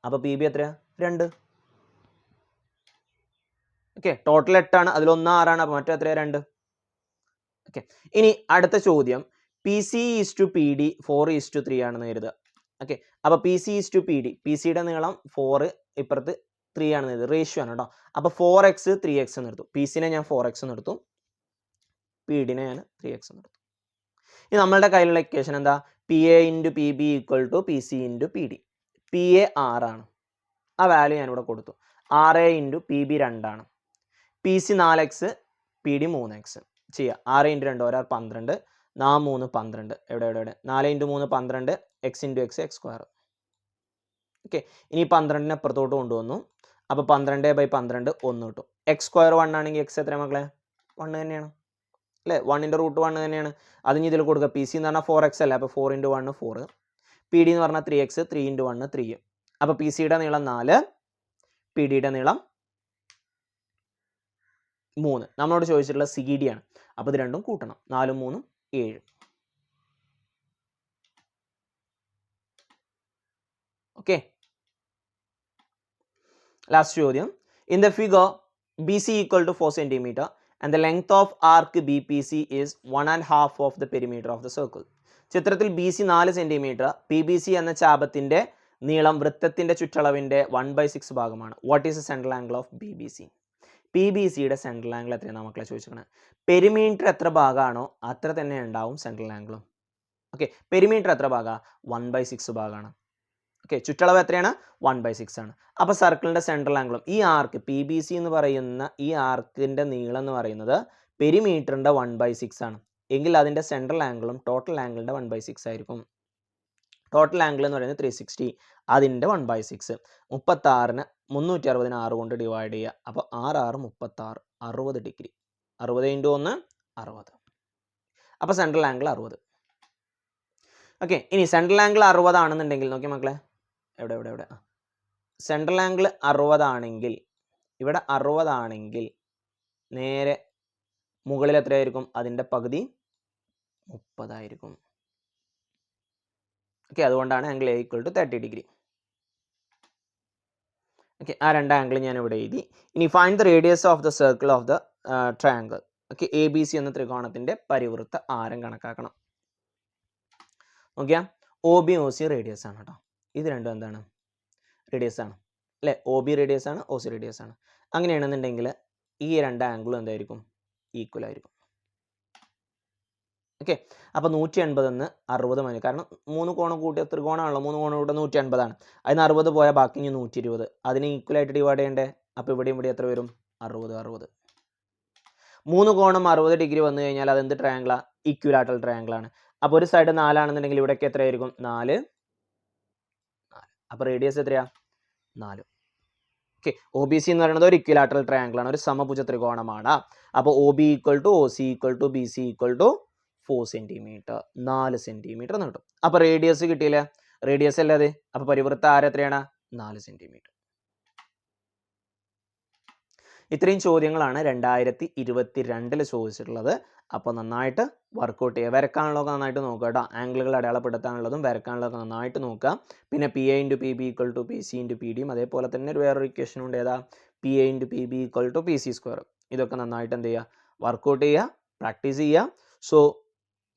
അപ്പോൾ പി ബി എത്രയാ? 2. ഓക്കെ. ടോട്ടൽ 8 ആണ്, അതിലൊന്ന് 6 ആണ്. അപ്പോൾ മറ്റേ എത്രയാ? 2. ഓക്കെ. ഇനി അടുത്ത ചോദ്യം, P C is to P D 4:3 ആണെന്ന് കരുതുക. ഓക്കെ. അപ്പോൾ P C is to P D, P സിയുടെ നീളം 4, ഇപ്പുറത്ത് 3 ആണെന്ന് കരുതുക. റേഷ്യോ ആണ് കേട്ടോ. അപ്പോൾ 4x 3x നിർത്തും. പി സിനെ ഞാൻ 4x നിർത്തും, പി ഡിനെ ഞാൻ 3x നിർത്തും. ഇനി നമ്മളുടെ കയ്യിലുള്ള ഇക്വേഷൻ എന്താ? P A × P B = P C × P D. P A 6 ആണ്, ആ വാല്യൂ ഞാനിവിടെ കൊടുത്തു. 6 × പി ബി 2 ആണ്. P C 4x, P D 3x. ചെയ്യുക. 6 × 2 ഒരാൾ 12, 4 3 12. എവിടെ? 4 × 3 12, x × x x². ഓക്കെ. ഇനി 12നെ അപ്പുറത്തോട്ട് കൊണ്ടുവന്നു. അപ്പോൾ 12/12 1 കിട്ടും. x² 1 ആണെങ്കിൽ x എത്ര മക്കളെ? 1 തന്നെയാണ് അല്ലേ? 1 × √1 തന്നെയാണ്. അതിന് ഇതിൽ കൊടുക്കുക. പി സി എന്ന് പറഞ്ഞാൽ 4x അല്ലേ? അപ്പോൾ 4 × 1 4. പി ഡി എന്ന് പറഞ്ഞാൽ 3x, 3 × 1 3. അപ്പോൾ പി സിയുടെ നീളം 4, പി ഡിയുടെ നീളം 3. നമ്മളോട് ചോദിച്ചിട്ടുള്ള സി ഡി ആണ്. അപ്പോൾ ഇത് രണ്ടും കൂട്ടണം. 4 3 7. ഓക്കെ. ലാസ്റ്റ് ചോദ്യം. In the figure B C = 4 centimetre and the length of arc BPC is 1/2 of the perimeter of the circle. ചിത്രത്തിൽ B C 4 centimetre, P B C എന്ന ചാപത്തിൻ്റെ നീളം വൃത്തത്തിൻ്റെ ചുറ്റളവിൻ്റെ 1/6 ഭാഗമാണ്. What is the central angle of B B C? P B സിയുടെ സെൻട്രൽ ആംഗിൾ എത്രയാണ് മക്കളെ ചോദിച്ചിരിക്കുന്നത്? പെരിമീറ്റർ എത്ര ഭാഗമാണോ അത്ര തന്നെ ഉണ്ടാവും സെൻട്രൽ ആംഗിളും. ഓക്കെ. പെരിമീറ്റർ എത്ര ഭാഗമാണ്? 1/6 ഭാഗമാണ്. ഓക്കെ. ചുറ്റളവ് എത്രയാണ്? 1/6 ആണ്. അപ്പോൾ സർക്കിളിൻ്റെ സെൻട്രൽ ആംഗിളും ഈ ആർക്ക് പി ബി സി എന്ന് പറയുന്ന ഈ ആർക്കിൻ്റെ നീളം എന്ന് പറയുന്നത് പെരിമീറ്ററിൻ്റെ 1/6 ആണ്. എങ്കിൽ അതിൻ്റെ സെൻട്രൽ ആംഗിളും ടോട്ടൽ ആംഗിളിൻ്റെ 1/6 ആയിരിക്കും. ടോട്ടൽ ആംഗിൾ എന്ന് പറയുന്നത് 360, അതിൻ്റെ 1/6. 36നെ 360 6 കൊണ്ട് ഡിവൈഡ് ചെയ്യുക. അപ്പോൾ 6 6 36, 60 ഡിഗ്രി. 60 × 1 60. അപ്പോൾ സെൻട്രൽ ആംഗിൾ 60. ഓക്കെ. ഇനി സെൻട്രൽ ആംഗിൾ 60 ആണെന്നുണ്ടെങ്കിൽ നോക്കിയ മക്കളെ, എവിടെ സെൻട്രൽ ആംഗിൾ 60 ആണെങ്കിൽ, ഇവിടെ 60 ആണെങ്കിൽ നേരെ മുകളിൽ എത്രയായിരിക്കും? അതിൻ്റെ പകുതി 30 ആയിരിക്കും. ഓക്കെ. അതുകൊണ്ടാണ് ആംഗിൾ എ = 30 ഡിഗ്രി. ഓക്കെ. ആ രണ്ട് ആംഗിൾ ഞാൻ ഇവിടെ എഴുതി. ഇനി find the radius of the circle of the triangle. Okay. A B C എന്ന ത്രികോണത്തിൻ്റെ പരിവൃത്ത ആരം കണക്കാക്കണം. നോക്കിയാൽ O B O C radius ആണ് കേട്ടോ. ഇത് രണ്ടും എന്താണ്? റേഡിയസ് ആണ് അല്ലേ? ഒ ബി റേഡിയസ് ആണ്, ഒ സി റേഡിയസ് ആണ്. അങ്ങനെയാണെന്നുണ്ടെങ്കിൽ ഈ രണ്ട് ആംഗിളും എന്തായിരിക്കും? ഈക്വൽ ആയിരിക്കും. ഓക്കെ. അപ്പോൾ 180 60 മതി. കാരണം 3 കോണം കൂട്ടിയ ത്രികോണമാണല്ലോ. 3 കോണം കൂടെ 180 ആണ്. അതിന് 60 പോയാൽ ബാക്കി 120. അതിന് ഈക്വലായിട്ട് ഡിവൈഡ് ചെയ്യണ്ടേ? അപ്പോൾ ഇവിടെ എത്ര വരും? 60 60. 3 കോണം 60 ഡിഗ്രി വന്നു കഴിഞ്ഞാൽ അതെന്ത് ട്രയാങ്കിളാണ്? ഇക്വിലാറ്ററൽ ട്രയാങ്കിളാണ്. അപ്പോൾ ഒരു സൈഡ് 4 ആണെന്നുണ്ടെങ്കിൽ ഇവിടെയൊക്കെ എത്രയായിരിക്കും 4 അപ്പോൾ റേഡിയസ് എത്രയാ 4. ഓക്കെ, ഒ ബി സി എന്ന് പറയുന്നത് ഒരു ഇക്വിലാറ്ററൽ ട്രയാങ്കിൾ ആണ്, ഒരു സമഭുജ ത്രികോണമാണ്. അപ്പോൾ O B equal to O C equal to B C equal to 4 centimetre, 4 centimetre എന്ന് കിട്ടും. അപ്പോൾ റേഡിയസ് കിട്ടിയില്ലേ, റേഡിയസ് അല്ലേ അത്. അപ്പോൾ പരിവൃത്ത ആരം എത്രയാണ് 4 സെന്റിമീറ്റർ. ഇത്രയും ചോദ്യങ്ങളാണ് 2022 ചോദിച്ചിട്ടുള്ളത്. അപ്പോൾ നന്നായിട്ട് വർക്കൗട്ട് ചെയ്യുക. വരക്കാനുള്ളതൊക്കെ നന്നായിട്ട് നോക്കുക കേട്ടോ. ആംഗിളുകൾ അടയാളപ്പെടുത്താനുള്ളതും വരക്കാനുള്ളതൊക്കെ നന്നായിട്ട് നോക്കുക. പിന്നെ P A into P B equal to P C into P ഡിയും അതേപോലെ തന്നെ വേറൊരു ഇക്വേഷൻ ഉണ്ട്, ഏതാ P A into P B equal to P C square. ഇതൊക്കെ നന്നായിട്ട് എന്ത് ചെയ്യുക, വർക്കൗട്ട് ചെയ്യുക, പ്രാക്ടീസ് ചെയ്യുക. So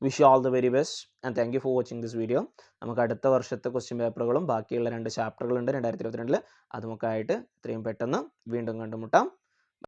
wish you all the very best and thank you for watching this video. നമുക്ക് അടുത്ത വർഷത്തെ ക്വസ്റ്റ്യൻ പേപ്പറുകളും ബാക്കിയുള്ള 2 ചാപ്റ്ററുകളുണ്ട് 2022, അതുമൊക്കെ ആയിട്ട് എത്രയും പെട്ടെന്ന് വീണ്ടും കണ്ടുമുട്ടാം.